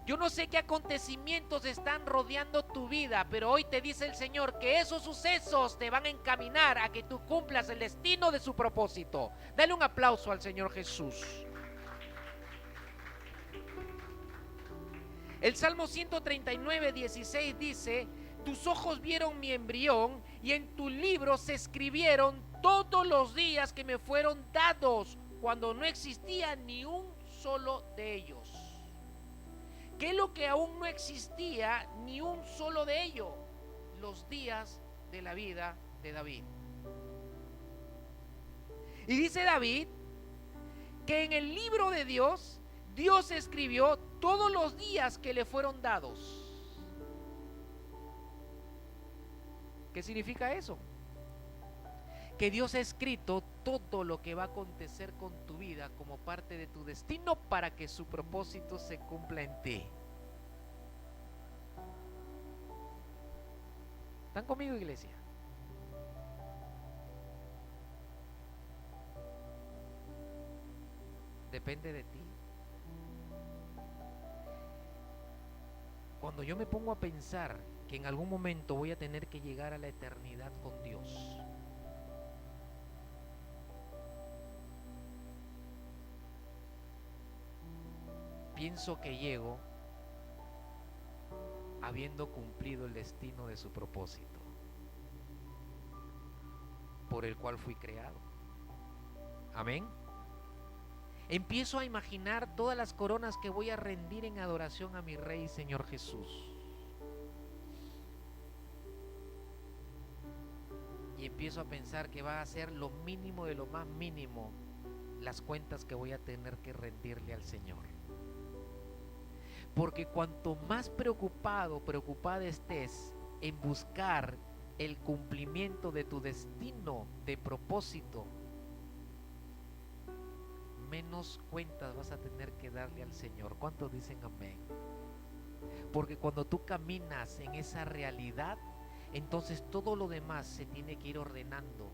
Yo no sé qué acontecimientos están rodeando tu vida, pero hoy te dice el Señor que esos sucesos te van a encaminar a que tú cumplas el destino de su propósito. Dale un aplauso al Señor Jesús. El Salmo 139, 16 dice: tus ojos vieron mi embrión y en tu libro se escribieron todos los días que me fueron dados, cuando no existía ni un solo de ellos. ¿Qué es lo que aún no existía ni un solo de ellos? Los días de la vida de David. Y dice David que en el libro de Dios, Dios escribió todos los días que le fueron dados. ¿Qué significa eso? Que Dios ha escrito todo lo que va a acontecer con tu vida como parte de tu destino para que su propósito se cumpla en ti. ¿Están conmigo, iglesia? depende de ti. Cuando yo me pongo a pensar que en algún momento voy a tener que llegar a la eternidad con Dios, pienso que llego habiendo cumplido el destino de su propósito, por el cual fui creado. Amén. Empiezo a imaginar todas las coronas que voy a rendir en adoración a mi Rey y Señor Jesús. Y empiezo a pensar que va a ser lo mínimo de lo más mínimo las cuentas que voy a tener que rendirle al Señor. Porque cuanto más preocupada estés en buscar el cumplimiento de tu destino, de propósito, menos cuentas vas a tener que darle al Señor. ¿Cuántos dicen amén? Porque cuando tú caminas en esa realidad, entonces todo lo demás se tiene que ir ordenando.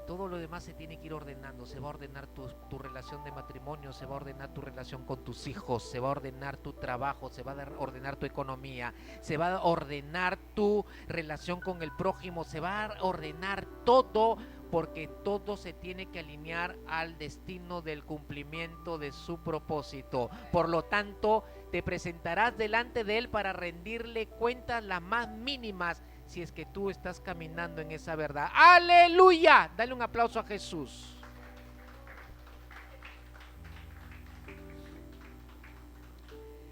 Todo lo demás se tiene que ir ordenando. Se va a ordenar tu relación de matrimonio, se va a ordenar tu relación con tus hijos, se va a ordenar tu trabajo, se va a ordenar tu economía, se va a ordenar tu relación con el prójimo, se va a ordenar todo, porque todo se tiene que alinear al destino del cumplimiento de su propósito. Por lo tanto, te presentarás delante de Él para rendirle cuentas las más mínimas, si es que tú estás caminando en esa verdad. ¡Aleluya! Dale un aplauso a Jesús.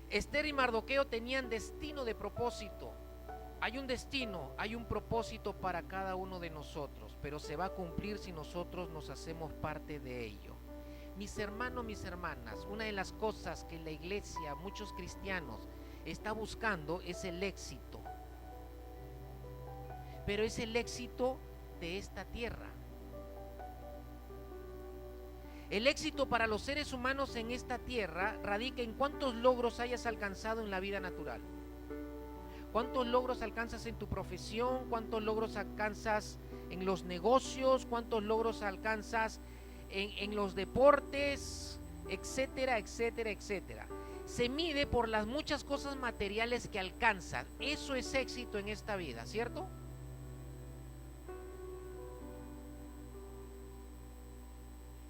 Esther y Mardoqueo tenían destino de propósito. Hay un destino, hay un propósito para cada uno de nosotros, pero se va a cumplir si nosotros nos hacemos parte de ello. Mis hermanos, mis hermanas, una de las cosas que la iglesia, muchos cristianos, está buscando es el éxito. Pero es el éxito de esta tierra. El éxito para los seres humanos en esta tierra radica en cuántos logros hayas alcanzado en la vida natural. ¿Cuántos logros alcanzas en tu profesión? ¿Cuántos logros alcanzas en los negocios? ¿Cuántos logros alcanzas en los deportes? Etcétera, etcétera, etcétera. Se mide por las muchas cosas materiales que alcanzas. Eso es éxito en esta vida, ¿cierto?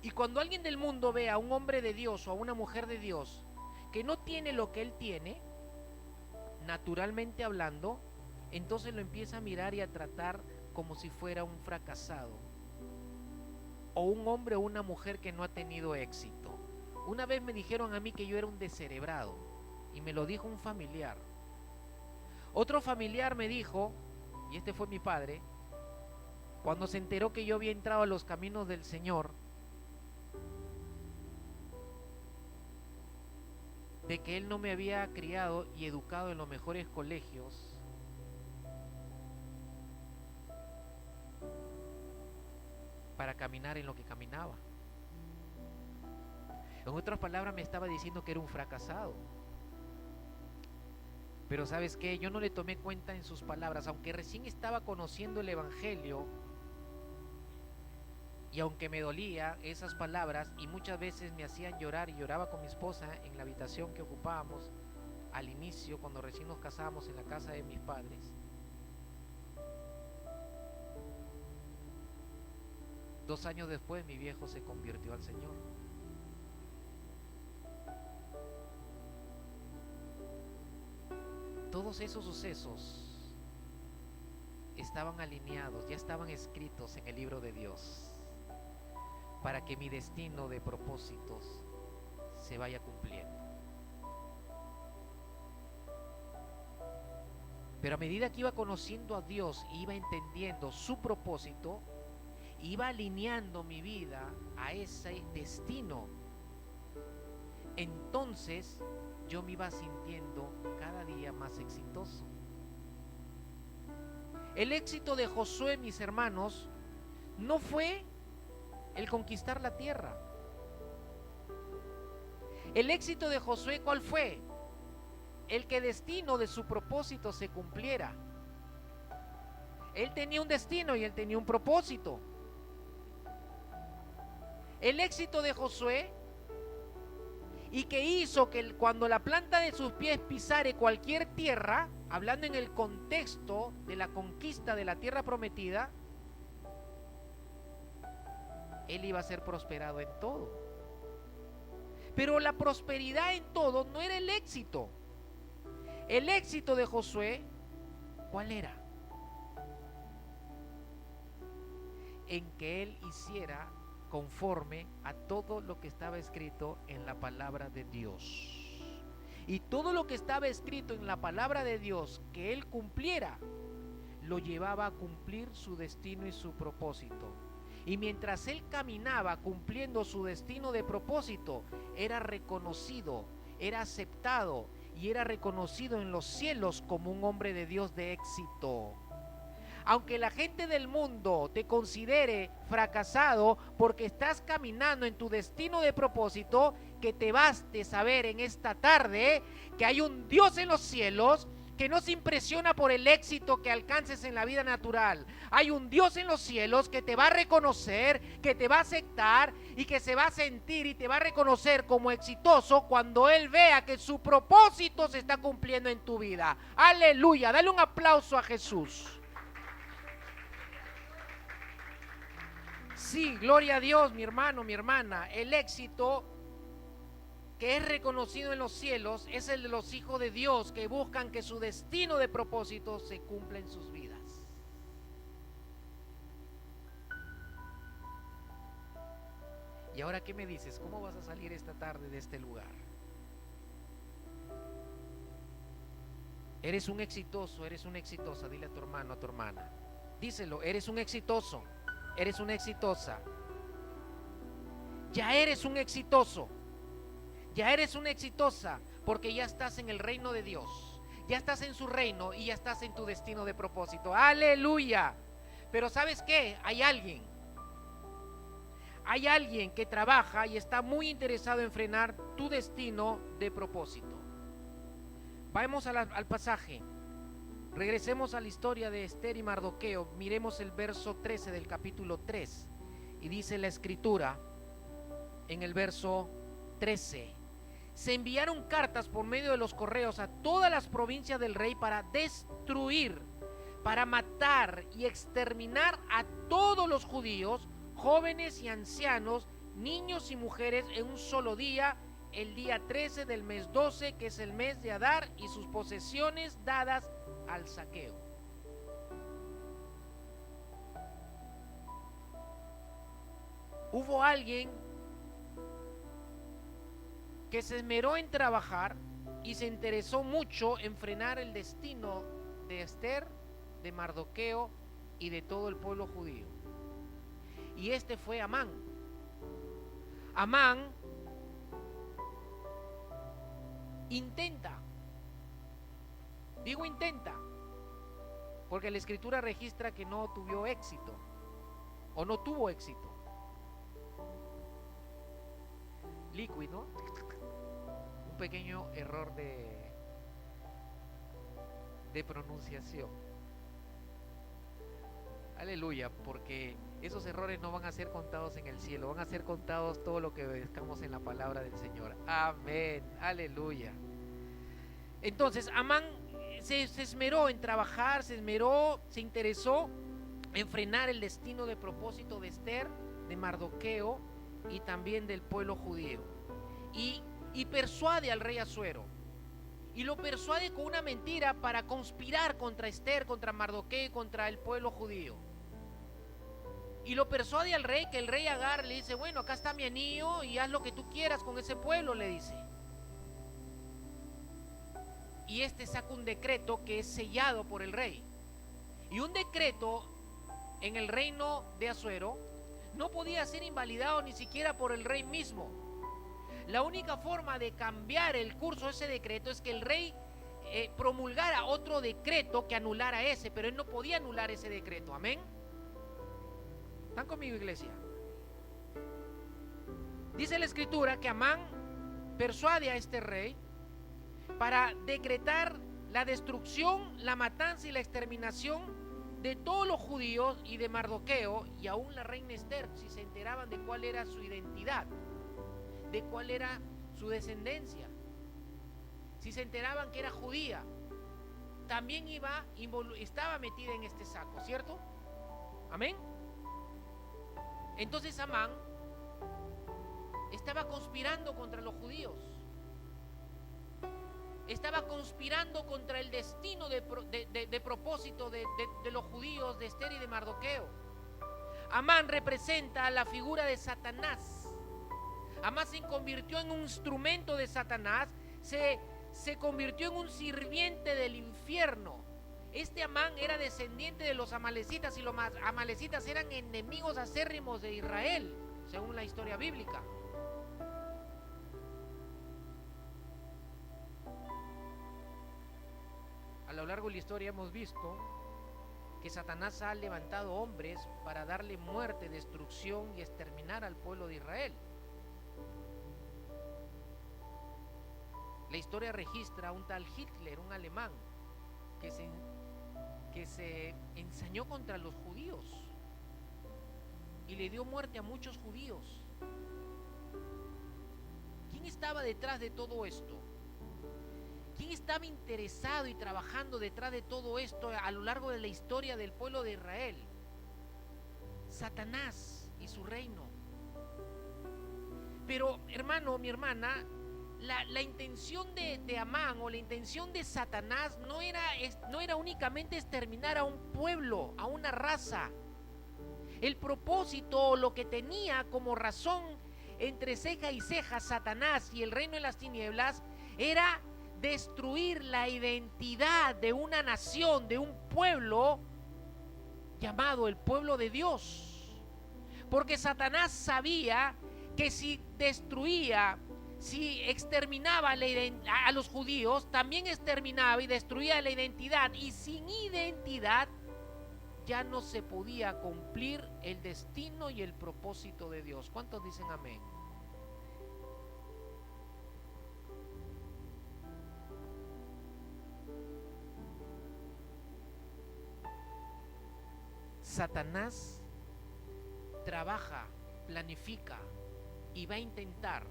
Y cuando alguien del mundo ve a un hombre de Dios o a una mujer de Dios que no tiene lo que él tiene, naturalmente hablando, entonces lo empieza a mirar y a tratar como si fuera un fracasado, o un hombre o una mujer que no ha tenido éxito. Una vez me dijeron a mí que yo era un descerebrado, y me lo dijo un familiar. Otro familiar me dijo, y este fue mi padre, cuando se enteró que yo había entrado a los caminos del Señor, de que él no me había criado y educado en los mejores colegios, para caminar en lo que caminaba. En otras palabras, me estaba diciendo que era un fracasado. Pero ¿sabes qué? Yo no le tomé cuenta en sus palabras, aunque recién estaba conociendo el Evangelio, y aunque me dolía esas palabras y muchas veces me hacían llorar, y lloraba con mi esposa en la habitación que ocupábamos al inicio, cuando recién nos casábamos en la casa de mis padres. 2 años después mi viejo se convirtió al Señor. Todos esos sucesos estaban alineados, ya estaban escritos en el libro de Dios, para que mi destino de propósitos se vaya cumpliendo. Pero a medida que iba conociendo a Dios, iba entendiendo su propósito, iba alineando mi vida a ese destino, entonces yo me iba sintiendo cada día más exitoso. El éxito de Josué, mis hermanos, no fue el conquistar la tierra. El éxito de Josué, ¿cuál fue? El que el destino de su propósito se cumpliera. Él tenía un destino y él tenía un propósito. El éxito de Josué y que hizo que cuando la planta de sus pies pisare cualquier tierra, hablando en el contexto de la conquista de la tierra prometida, él iba a ser prosperado en todo. Pero la prosperidad en todo no era el éxito. El éxito de Josué, ¿cuál era? En que él hiciera conforme a todo lo que estaba escrito en la palabra de Dios. Y todo lo que estaba escrito en la palabra de Dios que él cumpliera, lo llevaba a cumplir su destino y su propósito. Y mientras él caminaba cumpliendo su destino de propósito, era reconocido, era aceptado y era reconocido en los cielos como un hombre de Dios de éxito. Aunque la gente del mundo te considere fracasado porque estás caminando en tu destino de propósito, que te baste saber en esta tarde que hay un Dios en los cielos que no se impresiona por el éxito que alcances en la vida natural. Hay un Dios en los cielos que te va a reconocer, que te va a aceptar y que se va a sentir y te va a reconocer como exitoso cuando Él vea que su propósito se está cumpliendo en tu vida. Aleluya, dale un aplauso a Jesús. Sí, gloria a Dios, mi hermano, mi hermana. El éxito que es reconocido en los cielos es el de los hijos de Dios que buscan que su destino de propósito se cumpla en sus vidas. Y ahora, ¿qué me dices? ¿Cómo vas a salir esta tarde de este lugar? Eres un exitoso, eres una exitosa. Dile a tu hermano, a tu hermana. Díselo, eres un exitoso, eres una exitosa. Ya eres un exitoso. Ya eres una exitosa porque ya estás en el reino de Dios. Ya estás en su reino y ya estás en tu destino de propósito. ¡Aleluya! Pero ¿sabes qué? Hay alguien que trabaja y está muy interesado en frenar tu destino de propósito. Vamos al pasaje. Regresemos a la historia de Esther y Mardoqueo. Miremos el verso 13 del capítulo 3. Y dice la escritura en el verso 13: se enviaron cartas por medio de los correos a todas las provincias del rey para destruir, para matar y exterminar a todos los judíos, jóvenes y ancianos, niños y mujeres, en un solo día, el día 13 del mes 12, que es el mes de Adar, y sus posesiones dadas al saqueo. Hubo alguien que se esmeró en trabajar y se interesó mucho en frenar el destino de Esther, de Mardoqueo y de todo el pueblo judío. Y este fue Amán. Amán intenta, digo intenta, porque la escritura registra que no tuvo éxito o no tuvo éxito. Liquid, ¿no? Un pequeño error de pronunciación. Aleluya, porque esos errores no van a ser contados en el cielo, van a ser contados todo lo que obedezcamos en la palabra del Señor. Amén, aleluya. Entonces, Amán se esmeró en trabajar, se interesó en frenar el destino de propósito de Esther, de Mardoqueo y también del pueblo judío. Y persuade al rey Asuero. Y lo persuade con una mentira para conspirar contra Esther, contra Mardoqueo y contra el pueblo judío. Y lo persuade al rey, que el rey Agar le dice: bueno, acá está mi anillo y haz lo que tú quieras con ese pueblo, le dice. Y este saca un decreto que es sellado por el rey. Y un decreto en el reino de Asuero no podía ser invalidado ni siquiera por el rey mismo. La única forma de cambiar el curso de ese decreto es que el rey promulgara otro decreto que anulara ese, pero él no podía anular ese decreto. Amén. ¿Están conmigo, iglesia? Dice la escritura que Amán persuade a este rey para decretar la destrucción, la matanza y la exterminación de todos los judíos y de Mardoqueo, y aún la reina Esther, si se enteraban de cuál era su identidad, de cuál era su descendencia. Si se enteraban que era judía, también estaba metida en este saco, ¿cierto? Amén. Entonces Amán estaba conspirando contra los judíos. Estaba conspirando contra el destino de propósito de los judíos, de Esther y de Mardoqueo. Amán representa la figura de Satanás. Amán se convirtió en un instrumento de Satanás, se convirtió en un sirviente del infierno. Este Amán era descendiente de los amalecitas, y los amalecitas eran enemigos acérrimos de Israel, según la historia bíblica. A lo largo de la historia hemos visto que Satanás ha levantado hombres para darle muerte, destrucción y exterminar al pueblo de Israel. La historia registra a un tal Hitler, un alemán, que se ensañó contra los judíos y le dio muerte a muchos judíos. ¿Quién estaba detrás de todo esto? ¿Quién estaba interesado y trabajando detrás de todo esto a lo largo de la historia del pueblo de Israel? Satanás y su reino. Pero, hermano, mi hermana, la intención de Amán o la intención de Satanás no era únicamente exterminar a un pueblo, a una raza. El propósito, lo que tenía como razón entre ceja y ceja Satanás y el reino de las tinieblas, era destruir la identidad de una nación, de un pueblo llamado el pueblo de Dios. Porque Satanás sabía que si destruía, si exterminaba a los judíos, también exterminaba y destruía la identidad, y sin identidad ya no se podía cumplir el destino y el propósito de Dios. ¿Cuántos dicen amén? Satanás trabaja, planifica y va a intentar,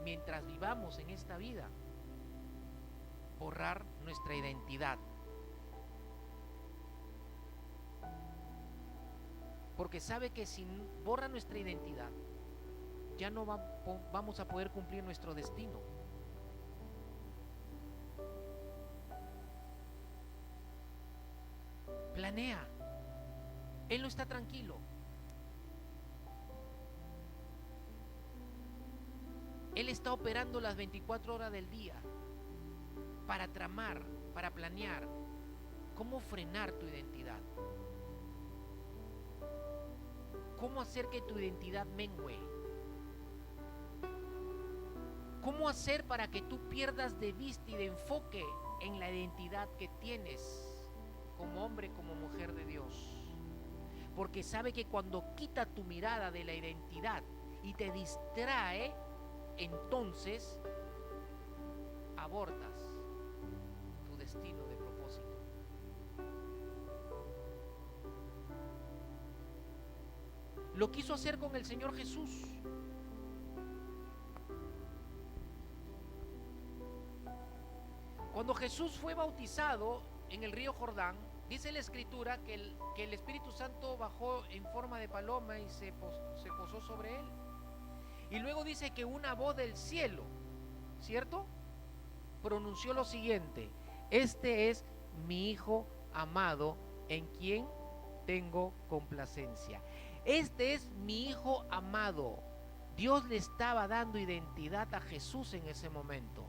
mientras vivamos en esta vida, borrar nuestra identidad. Porque sabe que si borra nuestra identidad, ya no vamos a poder cumplir nuestro destino. Planea. Él no está tranquilo. Él está operando las 24 horas del día para tramar, para planear cómo frenar tu identidad. Cómo hacer que tu identidad mengue. Cómo hacer para que tú pierdas de vista y de enfoque en la identidad que tienes como hombre, como mujer de Dios. Porque sabe que cuando quita tu mirada de la identidad y te distrae, entonces abortas tu destino de propósito. Lo quiso hacer con el Señor Jesús. Cuando Jesús fue bautizado en el río Jordán, dice la Escritura que el Espíritu Santo bajó en forma de paloma y se posó sobre él. Y luego dice que una voz del cielo, ¿cierto?, pronunció lo siguiente: este es mi Hijo amado, en quien tengo complacencia. Este es mi Hijo amado. Dios le estaba dando identidad a Jesús en ese momento.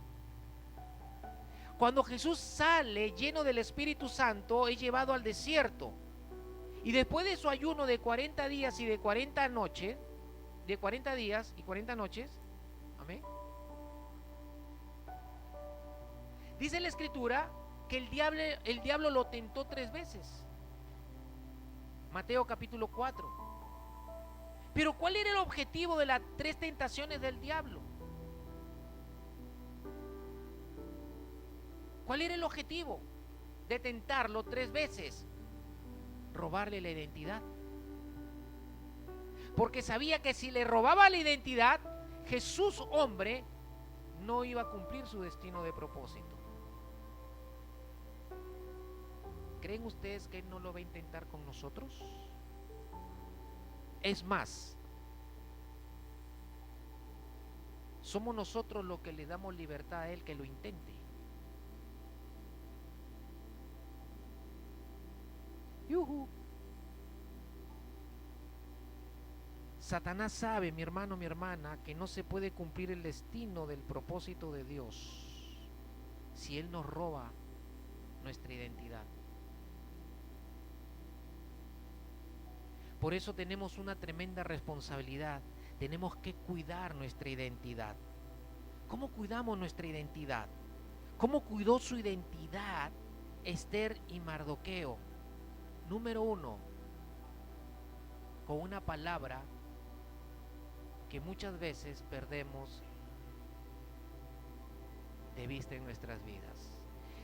Cuando Jesús sale lleno del Espíritu Santo, es llevado al desierto. Y después de su ayuno de 40 días y de 40 noches, de 40 días y 40 noches, amén, dice la Escritura que el diablo lo tentó 3 veces. Mateo capítulo 4. Pero ¿cuál era el objetivo de las 3 tentaciones del diablo? ¿Cuál era el objetivo de tentarlo 3 veces? Robarle la identidad. Porque sabía que si le robaba la identidad, Jesús, hombre, no iba a cumplir su destino de propósito. ¿Creen ustedes que Él no lo va a intentar con nosotros? Es más, somos nosotros los que le damos libertad a Él que lo intente. ¡Yujú! Satanás sabe, mi hermano, mi hermana, que no se puede cumplir el destino del propósito de Dios si Él nos roba nuestra identidad. Por eso tenemos una tremenda responsabilidad. Tenemos que cuidar nuestra identidad. ¿Cómo cuidamos nuestra identidad? ¿Cómo cuidó su identidad Esther y Mardoqueo? Número 1, con una palabra que muchas veces perdemos de vista en nuestras vidas.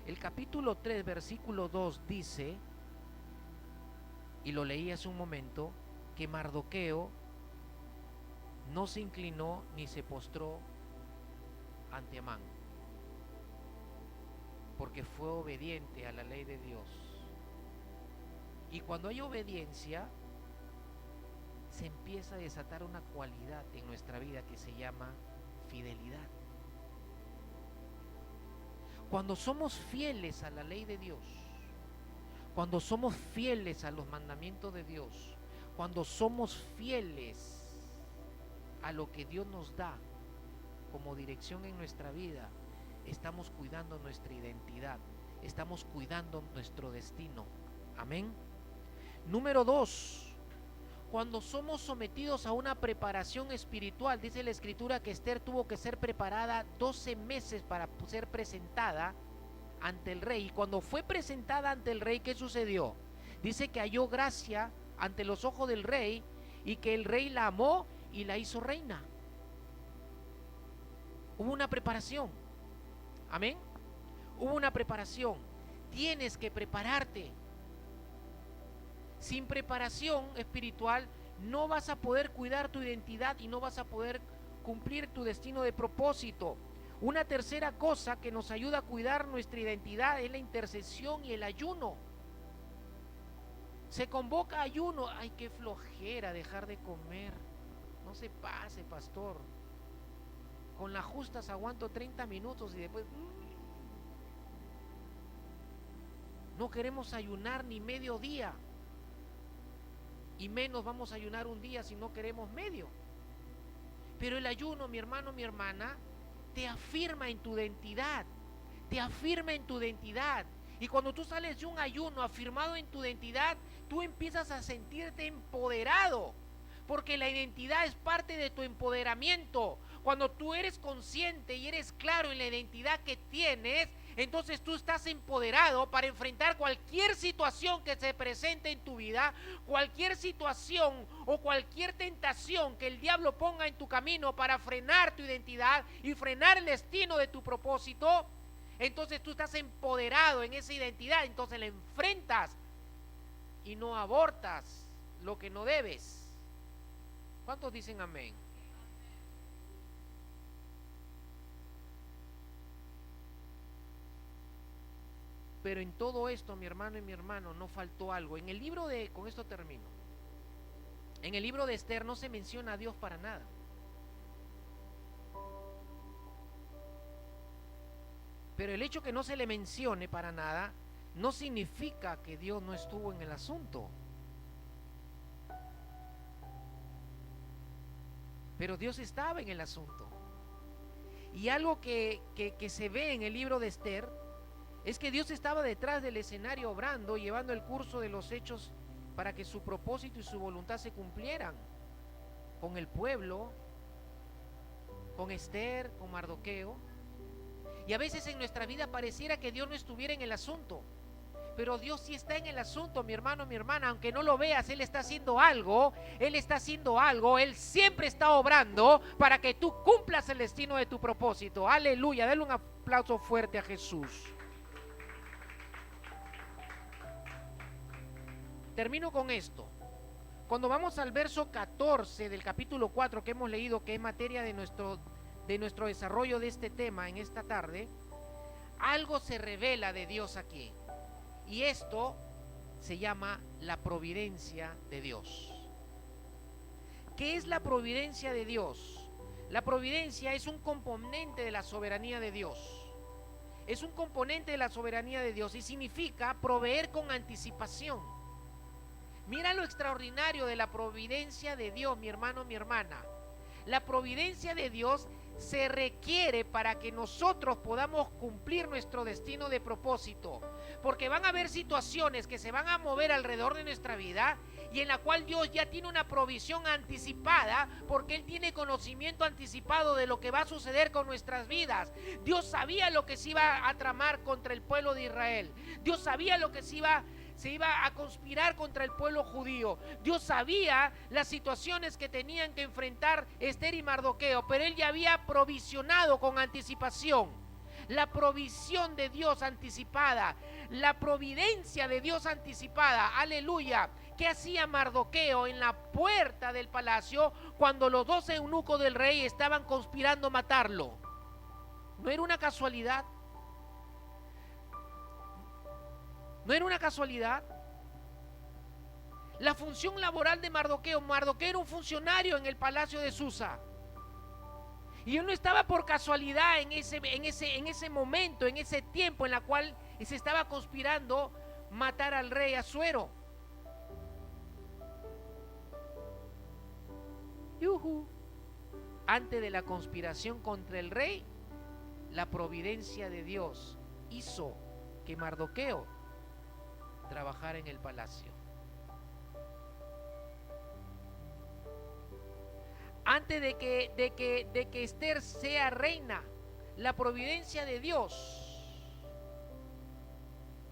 El capítulo 3, versículo 2 dice, y lo leí hace un momento, que Mardoqueo no se inclinó ni se postró ante Amán, porque fue obediente a la ley de Dios. Y cuando hay obediencia, se empieza a desatar una cualidad en nuestra vida que se llama fidelidad. Cuando somos fieles a la ley de Dios, cuando somos fieles a los mandamientos de Dios, cuando somos fieles a lo que Dios nos da como dirección en nuestra vida, estamos cuidando nuestra identidad, estamos cuidando nuestro destino. Amén. Número 2, cuando somos sometidos a una preparación espiritual, dice la Escritura que Esther tuvo que ser preparada 12 meses para ser presentada ante el rey. Y cuando fue presentada ante el rey, ¿qué sucedió? Dice que halló gracia ante los ojos del rey y que el rey la amó y la hizo reina. Hubo una preparación. Amén. Hubo una preparación. Tienes que prepararte. Sin preparación espiritual no vas a poder cuidar tu identidad y no vas a poder cumplir tu destino de propósito. Una tercera cosa que nos ayuda a cuidar nuestra identidad es la intercesión y el ayuno. Se convoca ayuno. Ay, qué flojera dejar de comer. No se pase, pastor. Con las justas aguanto 30 minutos y después no queremos ayunar ni medio día. Y menos vamos a ayunar un día si no queremos medio. Pero el ayuno, mi hermano, mi hermana, te afirma en tu identidad. Te afirma en tu identidad. Y cuando tú sales de un ayuno afirmado en tu identidad, tú empiezas a sentirte empoderado. Porque la identidad es parte de tu empoderamiento. Cuando tú eres consciente y eres claro en la identidad que tienes, entonces tú estás empoderado para enfrentar cualquier situación que se presente en tu vida, cualquier situación o cualquier tentación que el diablo ponga en tu camino para frenar tu identidad y frenar el destino de tu propósito. Entonces tú estás empoderado en esa identidad, entonces la enfrentas y no abortas lo que no debes. ¿Cuántos dicen amén? Pero en todo esto, mi hermano y mi hermano, no faltó algo. En el libro de, con esto termino, en el libro de Esther no se menciona a Dios para nada. Pero el hecho que no se le mencione para nada no significa que Dios no estuvo en el asunto. Pero Dios estaba en el asunto. Y algo que se ve en el libro de Esther es que Dios estaba detrás del escenario obrando, llevando el curso de los hechos para que su propósito y su voluntad se cumplieran con el pueblo, con Esther, con Mardoqueo. Y a veces en nuestra vida pareciera que Dios no estuviera en el asunto, pero Dios sí está en el asunto, mi hermano, mi hermana. Aunque no lo veas, Él está haciendo algo. Él está haciendo algo. Él siempre está obrando para que tú cumplas el destino de tu propósito. Aleluya, denle un aplauso fuerte a Jesús. Termino con esto. Cuando vamos al verso 14 del capítulo 4 que hemos leído, que es materia de nuestro desarrollo de este tema en esta tarde, algo se revela de Dios aquí. Y esto se llama la providencia de Dios. ¿Qué es la providencia de Dios? La providencia es un componente de la soberanía de Dios. Es un componente de la soberanía de Dios y significa proveer con anticipación. Mira lo extraordinario de la providencia de Dios, mi hermano, mi hermana. La providencia de Dios se requiere para que nosotros podamos cumplir nuestro destino de propósito, porque van a haber situaciones que se van a mover alrededor de nuestra vida y en la cual Dios ya tiene una provisión anticipada, porque Él tiene conocimiento anticipado de lo que va a suceder con nuestras vidas. Dios sabía lo que se iba a tramar contra el pueblo de Israel. Dios sabía lo que se iba a conspirar contra el pueblo judío. Dios sabía las situaciones que tenían que enfrentar Esther y Mardoqueo, pero Él ya había provisionado con anticipación. La provisión de Dios anticipada, la providencia de Dios anticipada, aleluya. ¿Qué hacía Mardoqueo en la puerta del palacio cuando los 2 eunucos del rey estaban conspirando matarlo? No era una casualidad. No era una casualidad. La función laboral de Mardoqueo era un funcionario en el palacio de Susa. Y él no estaba por casualidad en ese momento, en ese tiempo en la cual se estaba conspirando matar al rey Asuero. Antes de la conspiración contra el rey, la providencia de Dios hizo que Mardoqueo trabajara en el palacio. Antes de que Esther sea reina, la providencia de Dios.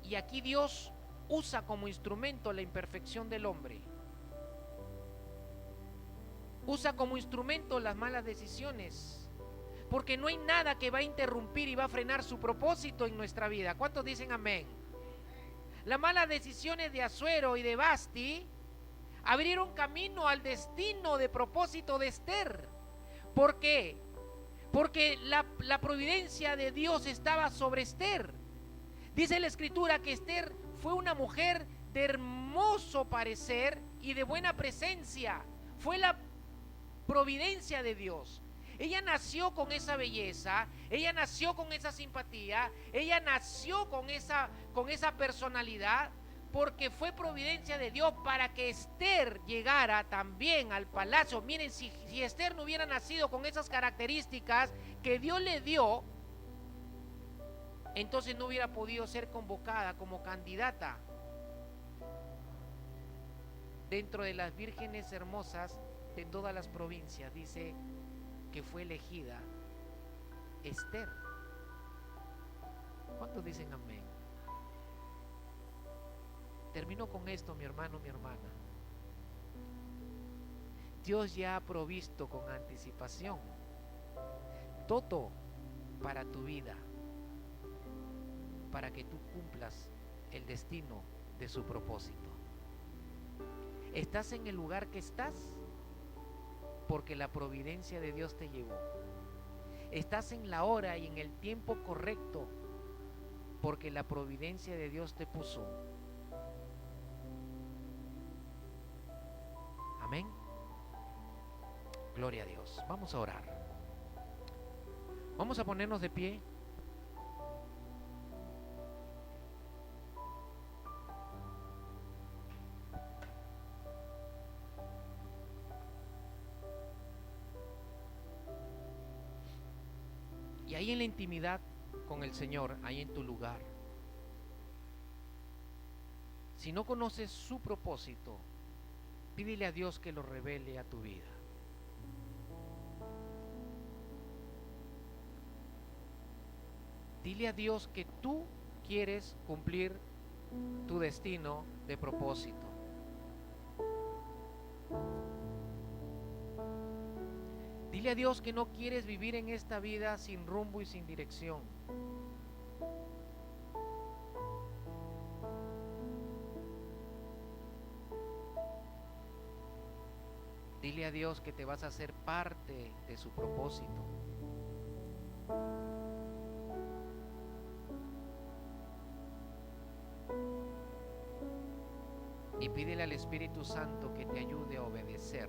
Y aquí Dios usa como instrumento la imperfección del hombre. Usa como instrumento las malas decisiones. Porque no hay nada que va a interrumpir y va a frenar su propósito en nuestra vida. ¿Cuántos dicen amén? Las malas decisiones de Asuero y de Basti abrieron camino al destino de propósito de Esther. ¿Por qué? Porque la providencia de Dios estaba sobre Esther. Dice la escritura que Esther fue una mujer de hermoso parecer y de buena presencia. Fue la providencia de Dios. Ella nació con esa belleza, ella nació con esa simpatía, ella nació con esa personalidad, porque fue providencia de Dios para que Esther llegara también al palacio. Miren, si Esther no hubiera nacido con esas características que Dios le dio, entonces no hubiera podido ser convocada como candidata dentro de las vírgenes hermosas de todas las provincias. Dice que fue elegida Esther. ¿Cuántos dicen amén? Termino con esto, mi hermano, mi hermana. Dios ya ha provisto con anticipación todo para tu vida, para que tú cumplas el destino de su propósito. ¿Estás en el lugar que estás? Porque la providencia de Dios te llevó. Estás en la hora y en el tiempo correcto, porque la providencia de Dios te puso. Amén. Gloria a Dios. Vamos a orar. Vamos a ponernos de pie. Y ahí en la intimidad con el Señor, ahí en tu lugar, si no conoces su propósito, pídele a Dios que lo revele a tu vida. Dile a Dios que tú quieres cumplir tu destino de propósito. Dile a Dios que no quieres vivir en esta vida sin rumbo y sin dirección. Dile a Dios que te vas a hacer parte de su propósito. Y pídele al Espíritu Santo que te ayude a obedecer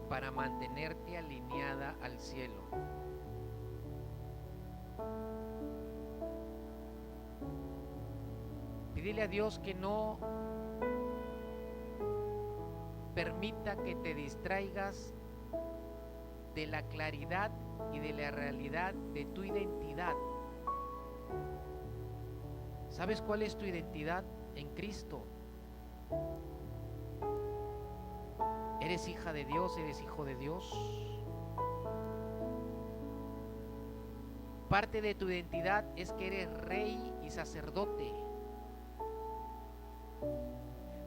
para mantenerte alineada al cielo. Pídele a Dios que no permita que te distraigas de la claridad y de la realidad de tu identidad. ¿Sabes cuál es tu identidad en Cristo? ¿Eres hija de Dios? ¿Eres hijo de Dios? Parte de tu identidad es que eres rey y sacerdote.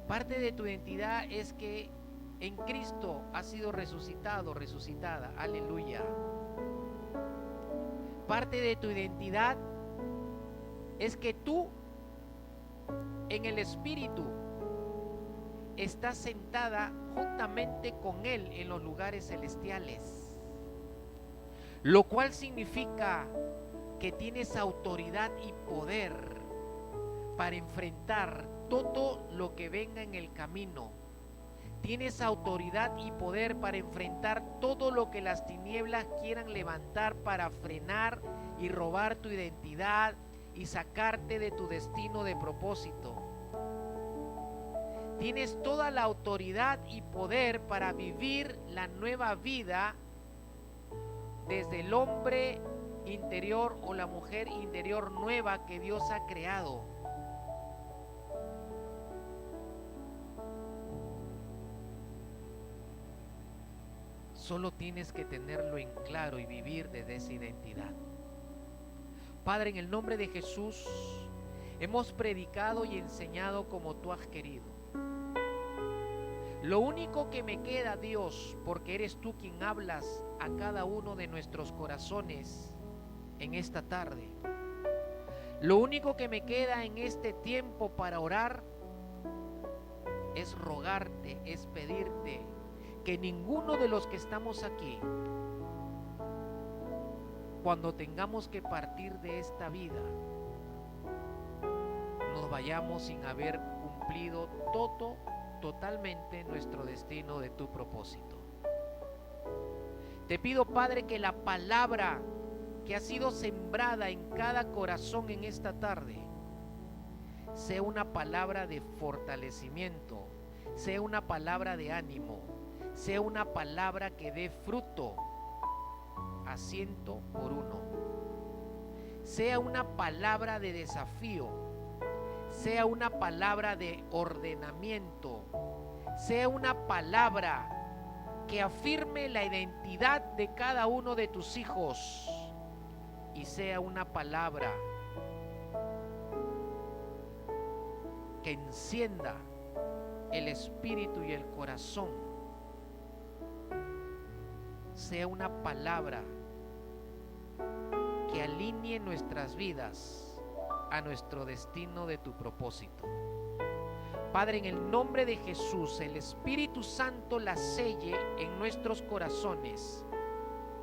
Parte de tu identidad es que en Cristo has sido resucitado, resucitada. Aleluya. Parte de tu identidad es que tú en el Espíritu estás sentada juntamente con Él en los lugares celestiales, lo cual significa que tienes autoridad y poder para enfrentar todo lo que venga en el camino. Tienes autoridad y poder para enfrentar todo lo que las tinieblas quieran levantar para frenar y robar tu identidad y sacarte de tu destino de propósito. Tienes toda la autoridad y poder para vivir la nueva vida desde el hombre interior o la mujer interior nueva que Dios ha creado. Solo tienes que tenerlo en claro y vivir desde esa identidad. Padre, en el nombre de Jesús, hemos predicado y enseñado como tú has querido. Lo único que me queda, Dios, porque eres tú quien hablas a cada uno de nuestros corazones en esta tarde. Lo único que me queda en este tiempo para orar es rogarte, es pedirte que ninguno de los que estamos aquí, cuando tengamos que partir de esta vida, nos vayamos sin haber cumplido totalmente nuestro destino de tu propósito. Te pido, Padre, que la palabra que ha sido sembrada en cada corazón en esta tarde sea una palabra de fortalecimiento, sea una palabra de ánimo, sea una palabra que dé fruto a 100 por 1. Sea una palabra de desafío, sea una palabra de ordenamiento, sea una palabra que afirme la identidad de cada uno de tus hijos y sea una palabra que encienda el espíritu y el corazón. Sea una palabra que alinee nuestras vidas a nuestro destino de tu propósito. Padre, en el nombre de Jesús, el Espíritu Santo la selle en nuestros corazones.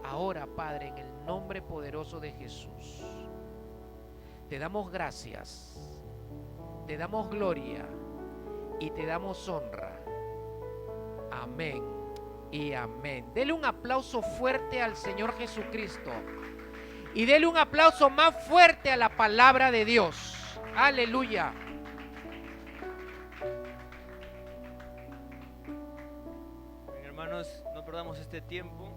Ahora, Padre, en el nombre poderoso de Jesús, te damos gracias, te damos gloria y te damos honra. Amén y amén. Dele un aplauso fuerte al Señor Jesucristo y dele un aplauso más fuerte a la palabra de Dios. Aleluya. Bien, hermanos, no perdamos este tiempo.